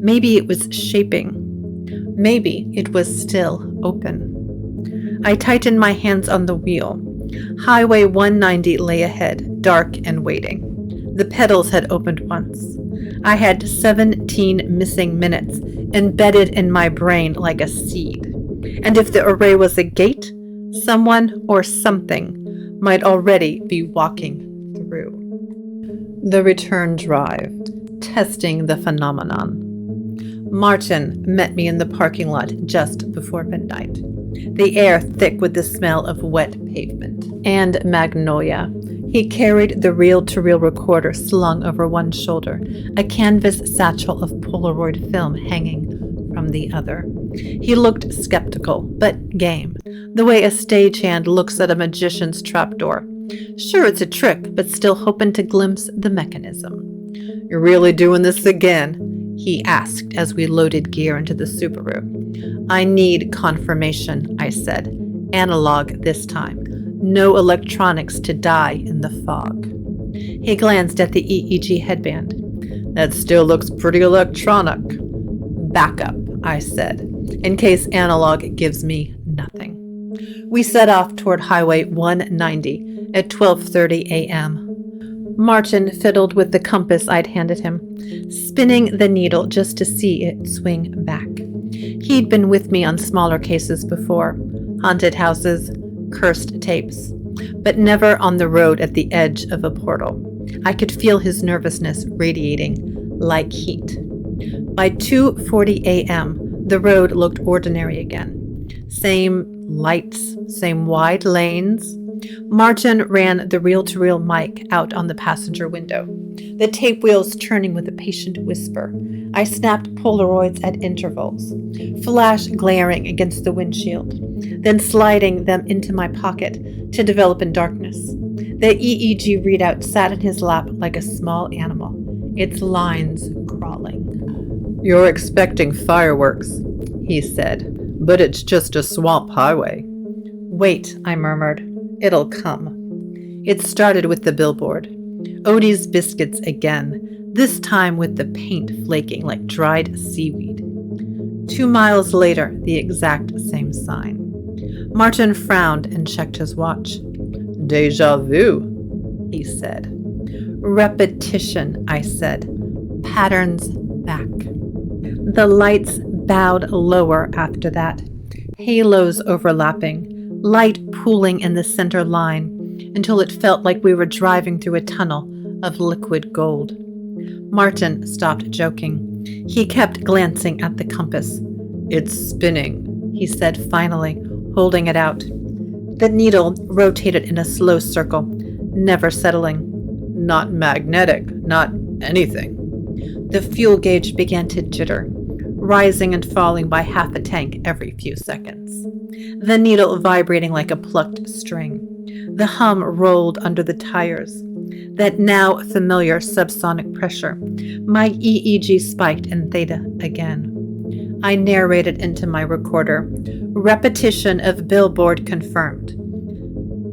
Maybe it was shaping. Maybe it was still open. I tightened my hands on the wheel. Highway 190 lay ahead, dark and waiting. The petals had opened once. I had 17 missing minutes embedded in my brain like a seed. And if the array was a gate, someone or something might already be walking through. The return drive, testing the phenomenon. Martin met me in the parking lot just before midnight. The air thick with the smell of wet pavement and magnolia. He carried the reel-to-reel recorder slung over one shoulder, a canvas satchel of Polaroid film hanging from the other. He looked skeptical, but game, the way a stagehand looks at a magician's trapdoor. Sure, it's a trick, but still hoping to glimpse the mechanism. "You're really doing this again?" he asked as we loaded gear into the Subaru. "I need confirmation," I said. "Analog this time. No electronics to die in the fog." He glanced at the EEG headband. "That still looks pretty electronic." "Backup," I said, "in case analog gives me nothing." We set off toward Highway 190 at 12:30 a.m. Martin fiddled with the compass I'd handed him, spinning the needle just to see it swing back. He'd been with me on smaller cases before, haunted houses, cursed tapes, but never on the road at the edge of a portal. I could feel his nervousness radiating like heat. By 2:40 a.m., the road looked ordinary again. Same lights, same wide lanes. Martin ran the reel-to-reel mic out on the passenger window, the tape wheels turning with a patient whisper. I snapped Polaroids at intervals, flash glaring against the windshield, then sliding them into my pocket to develop in darkness. The EEG readout sat in his lap like a small animal, its lines crawling. "You're expecting fireworks," he said, "but it's just a swamp highway." "Wait," I murmured. "It'll come." It started with the billboard. Odie's biscuits again, this time with the paint flaking like dried seaweed. 2 miles later, the exact same sign. Martin frowned and checked his watch. "Deja vu," he said. "Repetition," I said. "Patterns back." The lights bowed lower after that, halos overlapping, light pooling in the center line until it felt like we were driving through a tunnel of liquid gold. Martin stopped joking. He kept glancing at the compass. "It's spinning," he said finally, holding it out. The needle rotated in a slow circle, never settling. "Not magnetic, not anything." The fuel gauge began to jitter, rising and falling by half a tank every few seconds. The needle vibrating like a plucked string. The hum rolled under the tires. That now familiar subsonic pressure. My EEG spiked in theta again. I narrated into my recorder. Repetition of billboard confirmed.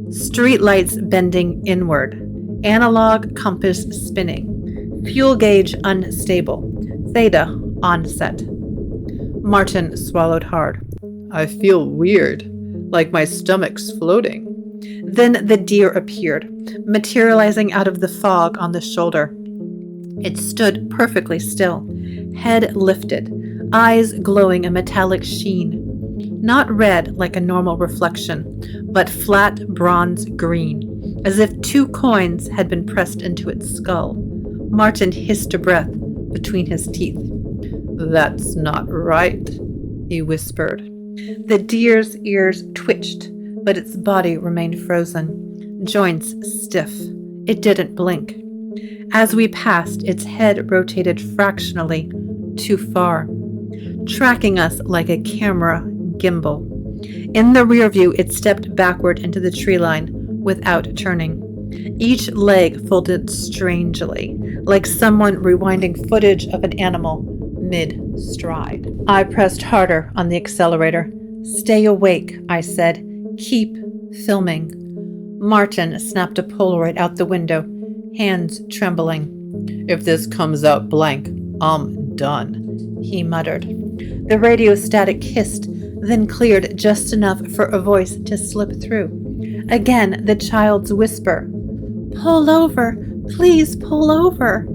Streetlights bending inward. Analog compass spinning. Fuel gauge unstable. Theta onset. Martin swallowed hard. "I feel weird, like my stomach's floating." Then the deer appeared, materializing out of the fog on the shoulder. It stood perfectly still, head lifted, eyes glowing a metallic sheen. Not red like a normal reflection, but flat bronze green, as if 2 coins had been pressed into its skull. Martin hissed a breath between his teeth. "That's not right," he whispered. The deer's ears twitched, but its body remained frozen, joints stiff. It didn't blink. As we passed, its head rotated fractionally too far, tracking us like a camera gimbal. In the rear view, it stepped backward into the tree line without turning. Each leg folded strangely, like someone rewinding footage of an animal mid-stride. I pressed harder on the accelerator. "Stay awake," I said. "Keep filming." Martin snapped a Polaroid out the window, hands trembling. "If this comes out blank, I'm done," he muttered. The radio static hissed, then cleared just enough for a voice to slip through. Again, the child's whisper, "Pull over, please pull over."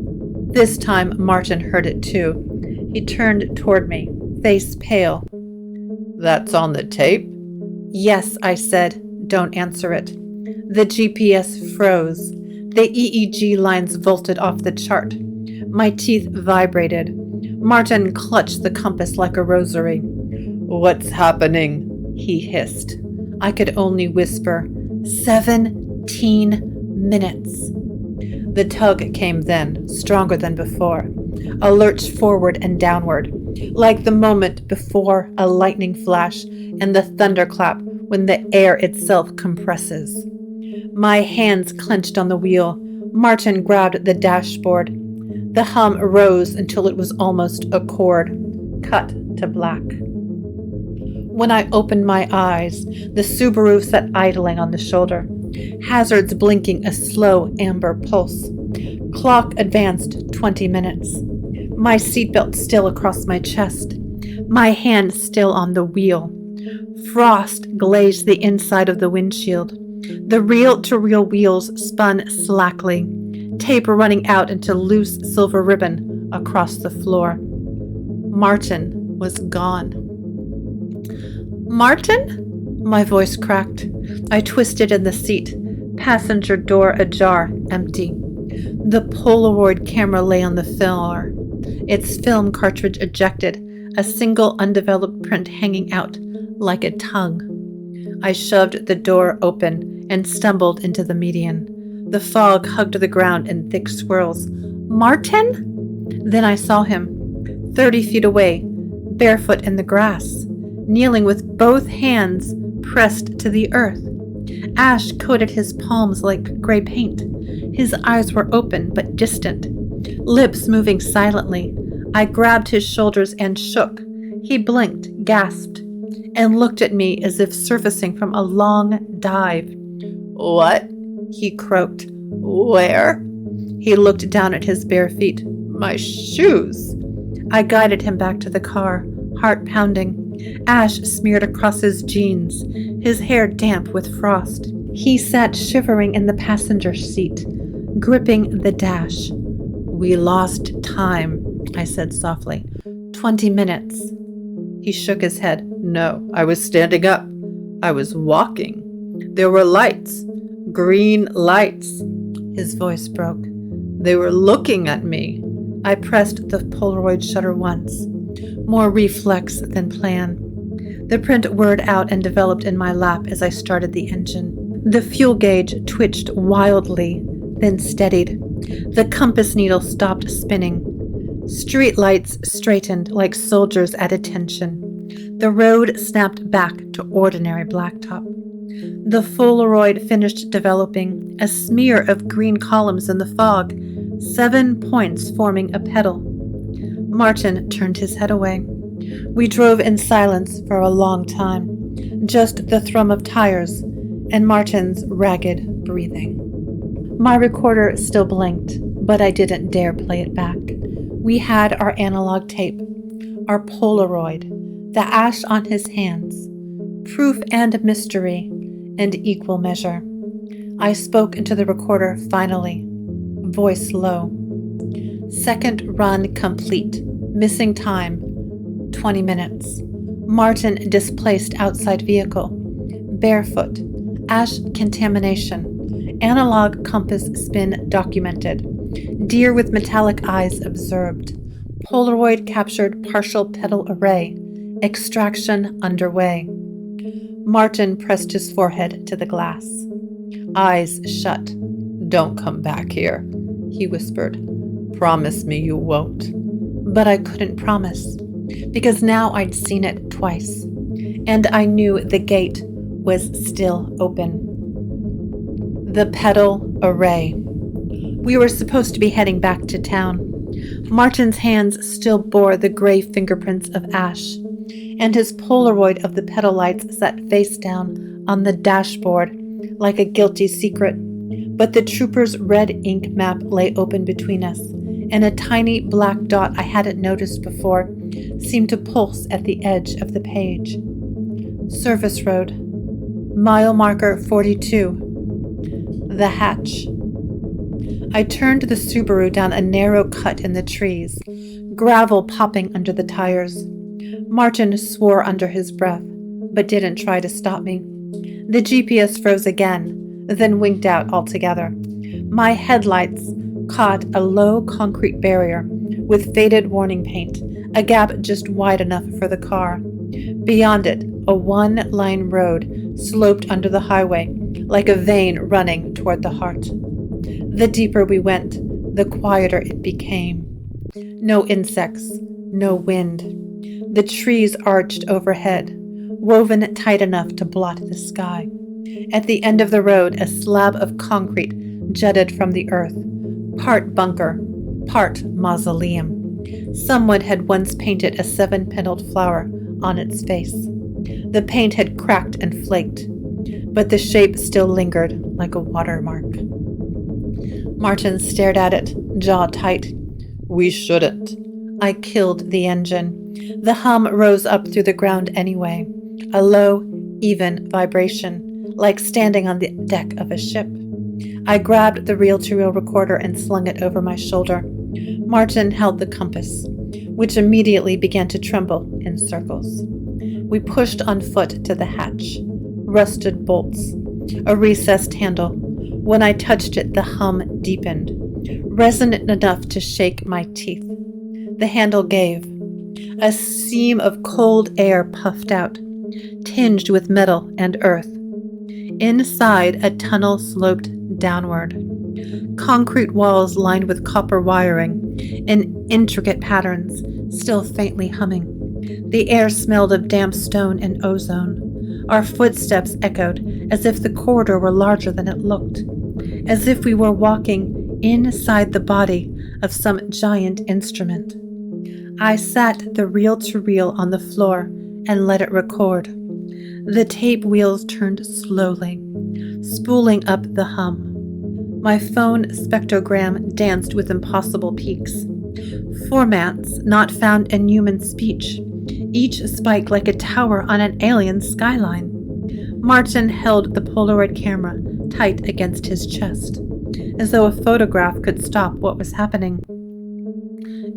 This time, Martin heard it too. He turned toward me, face pale. "That's on the tape?" "Yes," I said. "Don't answer it." The GPS froze. The EEG lines vaulted off the chart. My teeth vibrated. Martin clutched the compass like a rosary. "What's happening?" he hissed. I could only whisper, 17 minutes. The tug came then, stronger than before. A lurch forward and downward, like the moment before a lightning flash and the thunderclap when the air itself compresses. My hands clenched on the wheel. Martin grabbed the dashboard. The hum rose until it was almost a chord, cut to black. When I opened my eyes, the Subaru sat idling on the shoulder, hazards blinking a slow amber pulse. Clock advanced 20 minutes. My seatbelt still across my chest, my hand still on the wheel. Frost glazed the inside of the windshield. The reel-to-reel wheels spun slackly, tape running out into loose silver ribbon across the floor. Martin was gone. "Martin?" My voice cracked. I twisted in the seat, passenger door ajar, empty. The Polaroid camera lay on the floor, its film cartridge ejected, a single undeveloped print hanging out like a tongue. I shoved the door open and stumbled into the median. The fog hugged the ground in thick swirls. "Martin?" Then I saw him, 30 feet away, barefoot in the grass, kneeling with both hands pressed to the earth. Ash coated his palms like gray paint. His eyes were open but distant, lips moving silently. I grabbed his shoulders and shook. He blinked, gasped, and looked at me as if surfacing from a long dive. "What?" he croaked. "Where?" He looked down at his bare feet. "My shoes." I guided him back to the car, heart pounding. Ash smeared across his jeans, his hair damp with frost. He sat shivering in the passenger seat, gripping the dash. "We lost time," I said softly. 20 minutes. He shook his head. "No, I was standing up. I was walking. There were lights, green lights." His voice broke. "They were looking at me." I pressed the Polaroid shutter once. More reflex than plan. The print whirred out and developed in my lap as I started the engine. The fuel gauge twitched wildly, then steadied. The compass needle stopped spinning. Street lights straightened like soldiers at attention. The road snapped back to ordinary blacktop. The Polaroid finished developing, a smear of green columns in the fog, 7 points forming a petal. Martin turned his head away. We drove in silence for a long time, just the thrum of tires and Martin's ragged breathing. My recorder still blinked, but I didn't dare play it back. We had our analog tape, our Polaroid, the ash on his hands, proof and mystery, and equal measure. I spoke into the recorder finally, voice low. "Second run complete. Missing time, 20 minutes. Martin displaced outside vehicle. Barefoot. Ash contamination. Analog compass spin documented. Deer with metallic eyes observed. Polaroid captured partial petal array. Extraction underway." Martin pressed his forehead to the glass. Eyes shut. "Don't come back here," he whispered. "Promise me you won't." But I couldn't promise, because now I'd seen it twice, and I knew the gate was still open. The Petal Array. We were supposed to be heading back to town. Martin's hands still bore the gray fingerprints of Ash, and his Polaroid of the petal lights sat face down on the dashboard like a guilty secret. But the trooper's red ink map lay open between us, and a tiny black dot I hadn't noticed before seemed to pulse at the edge of the page. Service road. Mile marker 42. The hatch. I turned the Subaru down a narrow cut in the trees, gravel popping under the tires. Martin swore under his breath, but didn't try to stop me. The GPS froze again, then winked out altogether. My headlights caught a low concrete barrier with faded warning paint, a gap just wide enough for the car. Beyond it, a one-line road sloped under the highway, like a vein running toward the heart. The deeper we went, the quieter it became. No insects, no wind. The trees arched overhead, woven tight enough to blot the sky. At the end of the road, a slab of concrete jutted from the earth, part bunker, part mausoleum. Someone had once painted a 7-petaled flower on its face. The paint had cracked and flaked, but the shape still lingered like a watermark. Martin stared at it, jaw tight. We shouldn't. I killed the engine. The hum rose up through the ground anyway, a low, even vibration, like standing on the deck of a ship. I grabbed the reel-to-reel recorder and slung it over my shoulder. Martin held the compass, which immediately began to tremble in circles. We pushed on foot to the hatch. Rusted bolts, a recessed handle. When I touched it, the hum deepened, resonant enough to shake my teeth. The handle gave. A seam of cold air puffed out, tinged with metal and earth. Inside, a tunnel sloped downward. Concrete walls lined with copper wiring in intricate patterns, still faintly humming. The air smelled of damp stone and ozone. Our footsteps echoed as if the corridor were larger than it looked, as if we were walking inside the body of some giant instrument. I sat the reel-to-reel on the floor and let it record. The tape wheels turned slowly, spooling up the hum. My phone spectrogram danced with impossible peaks. Formats not found in human speech, each spike like a tower on an alien skyline. Martin held the Polaroid camera tight against his chest, as though a photograph could stop what was happening.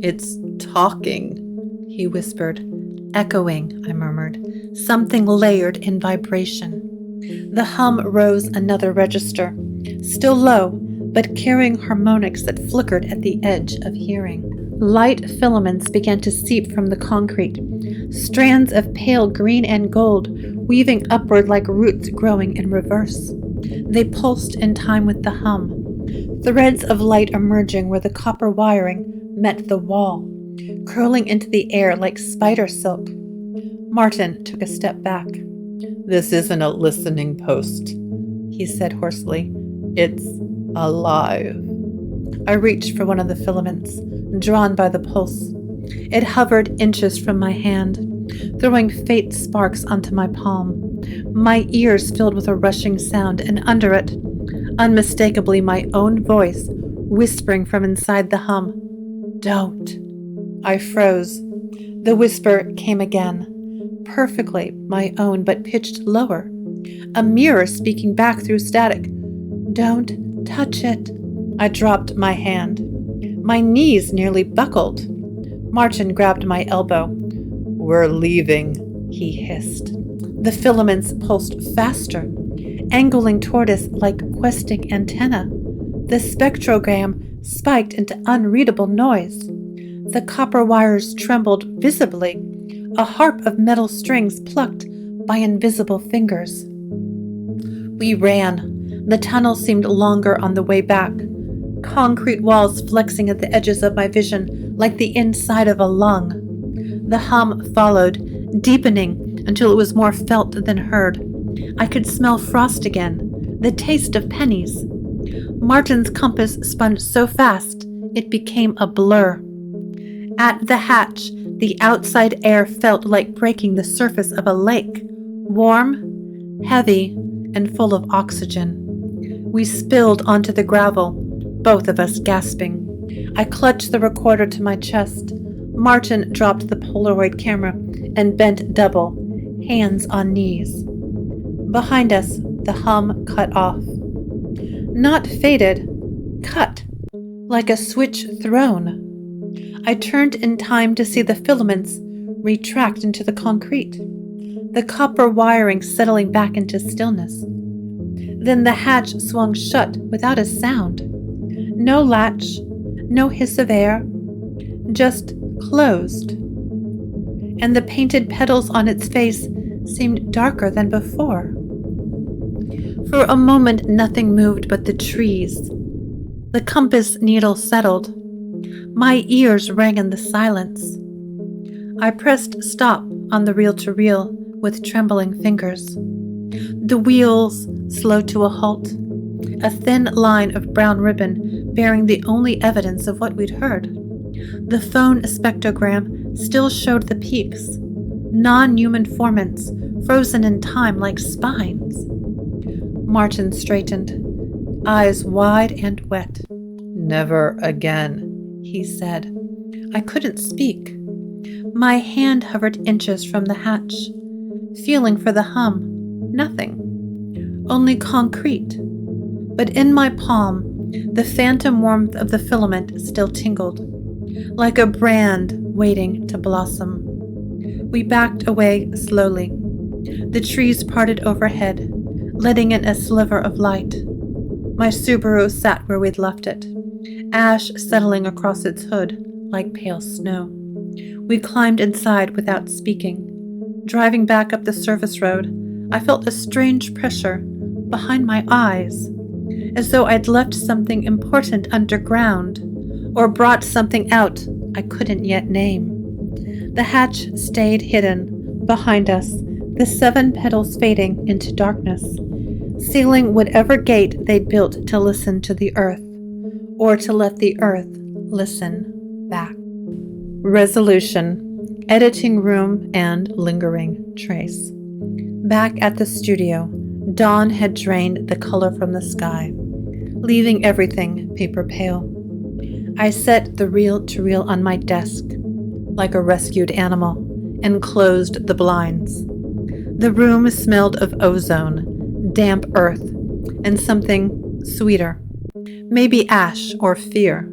It's talking, he whispered. Echoing, I murmured, something layered in vibration. The hum rose another register, still low, but carrying harmonics that flickered at the edge of hearing. Light filaments began to seep from the concrete, strands of pale green and gold weaving upward like roots growing in reverse. They pulsed in time with the hum, threads of light emerging where the copper wiring met the wall, curling into the air like spider silk. Martin took a step back. This isn't a listening post, he said hoarsely. It's alive. I reached for one of the filaments, drawn by the pulse. It hovered inches from my hand, throwing faint sparks onto my palm. My ears filled with a rushing sound, and under it, unmistakably my own voice, whispering from inside the hum. Don't. I froze. The whisper came again, perfectly my own, but pitched lower. A mirror speaking back through static. Don't touch it. I dropped my hand. My knees nearly buckled. Martin grabbed my elbow. We're leaving, he hissed. The filaments pulsed faster, angling toward us like questing antennae. The spectrogram spiked into unreadable noise. The copper wires trembled visibly, a harp of metal strings plucked by invisible fingers. We ran. The tunnel seemed longer on the way back, concrete walls flexing at the edges of my vision like the inside of a lung. The hum followed, deepening until it was more felt than heard. I could smell frost again, the taste of pennies. Martin's compass spun so fast it became a blur. At the hatch, the outside air felt like breaking the surface of a lake, warm, heavy, and full of oxygen. We spilled onto the gravel, both of us gasping. I clutched the recorder to my chest. Martin dropped the Polaroid camera and bent double, hands on knees. Behind us, the hum cut off. Not faded, cut, like a switch thrown. I turned in time to see the filaments retract into the concrete, the copper wiring settling back into stillness. Then the hatch swung shut without a sound. No latch, no hiss of air, just closed. And the painted petals on its face seemed darker than before. For a moment, nothing moved but the trees. The compass needle settled. My ears rang in the silence. I pressed stop on the reel-to-reel with trembling fingers. The wheels slowed to a halt, a thin line of brown ribbon bearing the only evidence of what we'd heard. The phone spectrogram still showed the peaks, non-human formants frozen in time like spines. Martin straightened, eyes wide and wet. "Never again," he said. I couldn't speak. My hand hovered inches from the hatch, feeling for the hum. Nothing. Only concrete. But in my palm, the phantom warmth of the filament still tingled, like a brand waiting to blossom. We backed away slowly. The trees parted overhead, letting in a sliver of light. My Subaru sat where we'd left it, ash settling across its hood like pale snow. We climbed inside without speaking. Driving back up the service road, I felt a strange pressure behind my eyes, as though I'd left something important underground, or brought something out I couldn't yet name. The hatch stayed hidden behind us, the 7 petals fading into darkness, sealing whatever gate they'd built to listen to the earth, or to let the earth listen back. Resolution, editing room, and lingering trace. Back at the studio, dawn had drained the color from the sky, leaving everything paper pale. I set the reel-to-reel on my desk, like a rescued animal, and closed the blinds. The room smelled of ozone, damp earth, and something sweeter. Maybe ash or fear.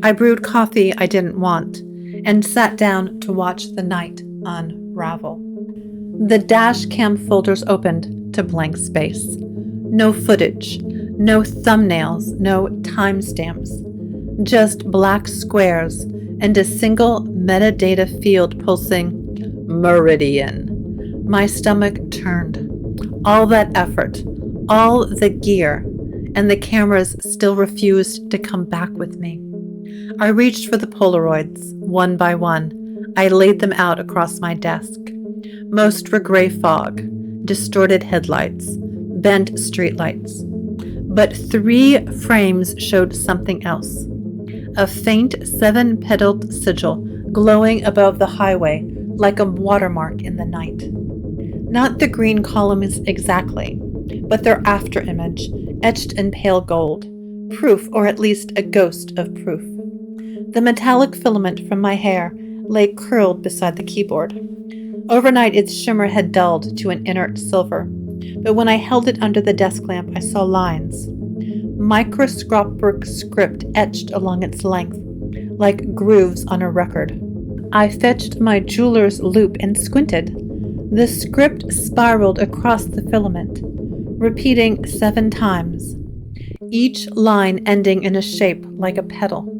I brewed coffee I didn't want, and sat down to watch the night unravel. The Dashcam folders opened to blank space. No footage, no thumbnails, no timestamps. Just black squares and a single metadata field pulsing MERIDIAN. My stomach turned. All that effort, all the gear, and the cameras still refused to come back with me. I reached for the Polaroids, one by one. I laid them out across my desk. Most were gray fog, distorted headlights, bent streetlights. But 3 frames showed something else. A faint 7-petaled sigil glowing above the highway like a watermark in the night. Not the green columns exactly, but their afterimage, etched in pale gold. Proof, or at least a ghost of proof. The metallic filament from my hair lay curled beside the keyboard. Overnight, its shimmer had dulled to an inert silver, but when I held it under the desk lamp, I saw lines. Microscopic script etched along its length, like grooves on a record. I fetched my jeweler's loupe and squinted. The script spiraled across the filament, repeating 7 times, each line ending in a shape like a petal.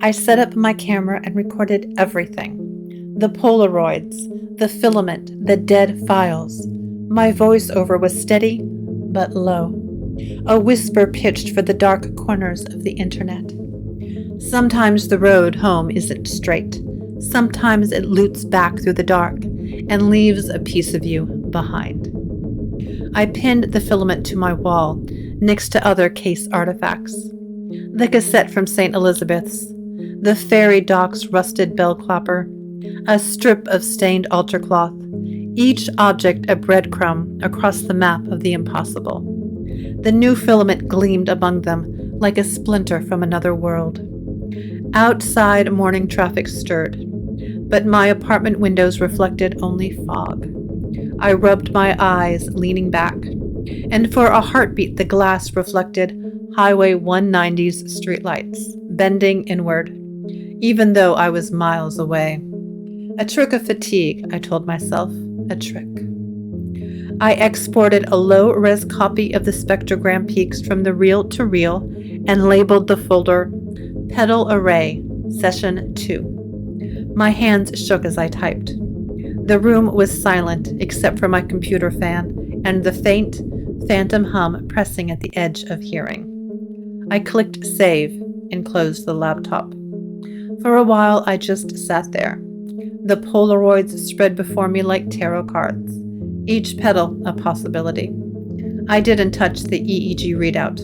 I set up my camera and recorded everything. The Polaroids, the filament, the dead files. My voiceover was steady, but low. A whisper pitched for the dark corners of the internet. Sometimes the road home isn't straight. Sometimes it loops back through the dark and leaves a piece of you behind. I pinned the filament to my wall, next to other case artifacts. The cassette from St. Elizabeth's, the ferry dock's rusted bell clapper, a strip of stained altar cloth, each object a breadcrumb across the map of the impossible. The new filament gleamed among them like a splinter from another world. Outside, morning traffic stirred, but my apartment windows reflected only fog. I rubbed my eyes, leaning back, and for a heartbeat the glass reflected Highway 190's streetlights, bending inward, even though I was miles away. A trick of fatigue, I told myself, a trick. I exported a low-res copy of the spectrogram peaks from the reel-to-reel and labeled the folder Petal Array, Session 2. My hands shook as I typed. The room was silent except for my computer fan and the faint, phantom hum pressing at the edge of hearing. I clicked save and closed the laptop. For a while, I just sat there. The Polaroids spread before me like tarot cards, each petal a possibility. I didn't touch the EEG readout.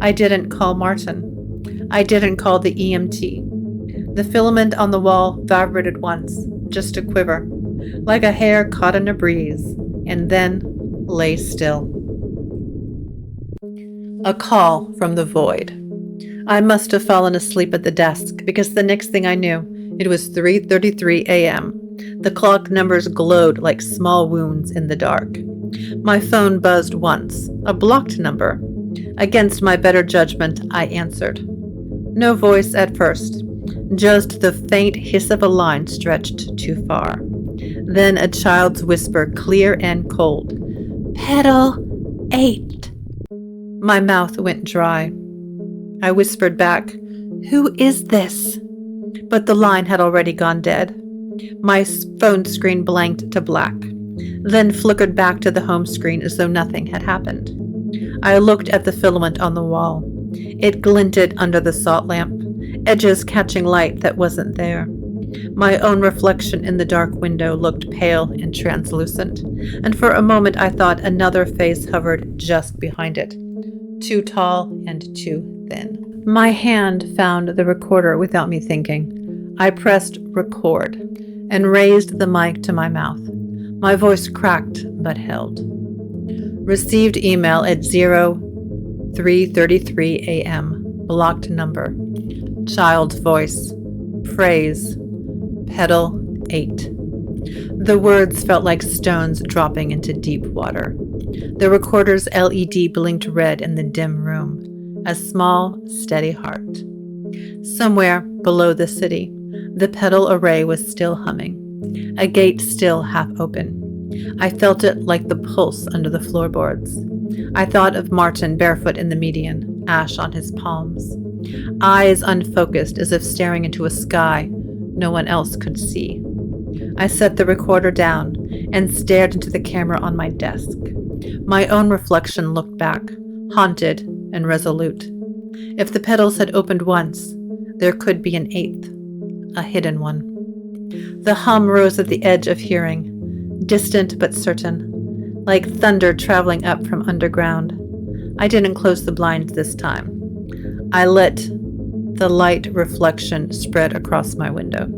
I didn't call Martin. I didn't call the EMT. The filament on the wall vibrated once, just a quiver, like a hair caught in a breeze, and then lay still. A call from the void. I must have fallen asleep at the desk because the next thing I knew, it was 3:33 a.m. The clock numbers glowed like small wounds in the dark. My phone buzzed once, a blocked number. Against my better judgment, I answered. No voice at first, just the faint hiss of a line stretched too far. Then a child's whisper, clear and cold. Petal 8. My mouth went dry. I whispered back, Who is this? But the line had already gone dead. My phone screen blanked to black, then flickered back to the home screen as though nothing had happened. I looked at the filament on the wall. It glinted under the salt lamp, edges catching light that wasn't there. My own reflection in the dark window looked pale and translucent, and for a moment I thought another face hovered just behind it, too tall and too thin. My hand found the recorder without me thinking. I pressed record and raised the mic to my mouth. My voice cracked but held. Received email at 03:33 a.m. Blocked number. Child's voice. Phrase. Petal 8. The words felt like stones dropping into deep water. The recorder's LED blinked red in the dim room. A small, steady heart. Somewhere below the city, the Petal Array was still humming, a gate still half open. I felt it like the pulse under the floorboards. I thought of Martin barefoot in the median, ash on his palms, eyes unfocused as if staring into a sky no one else could see. I set the recorder down and stared into the camera on my desk. My own reflection looked back, haunted and resolute. If the petals had opened once, there could be an 8th, a hidden one. The hum rose at the edge of hearing, distant but certain, like thunder traveling up from underground. I didn't close the blinds this time. I let the light reflection spread across my window,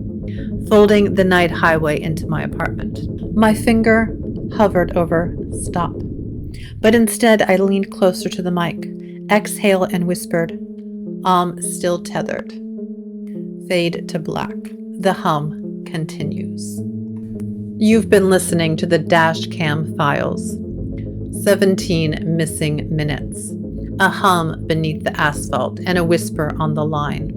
folding the night highway into my apartment. My finger hovered over stop, but instead I leaned closer to the mic, exhaled and whispered, still tethered. Fade to black. The hum continues. You've been listening to the Dashcam Files. 17 missing minutes. A hum beneath the asphalt and a whisper on the line.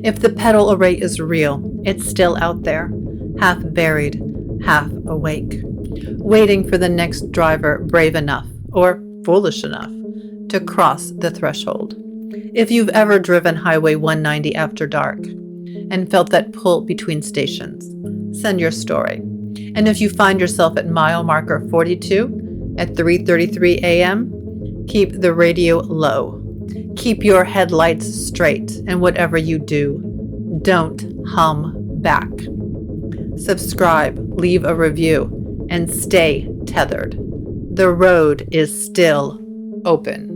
If the Petal Array is real, it's still out there, half buried, half awake, waiting for the next driver brave enough, or foolish enough, to cross the threshold. If you've ever driven Highway 190 after dark and felt that pull between stations, send your story. And if you find yourself at mile marker 42 at 3:33 a.m., keep the radio low. Keep your headlights straight, and whatever you do, don't hum back. Subscribe, leave a review, and stay tethered. The road is still open.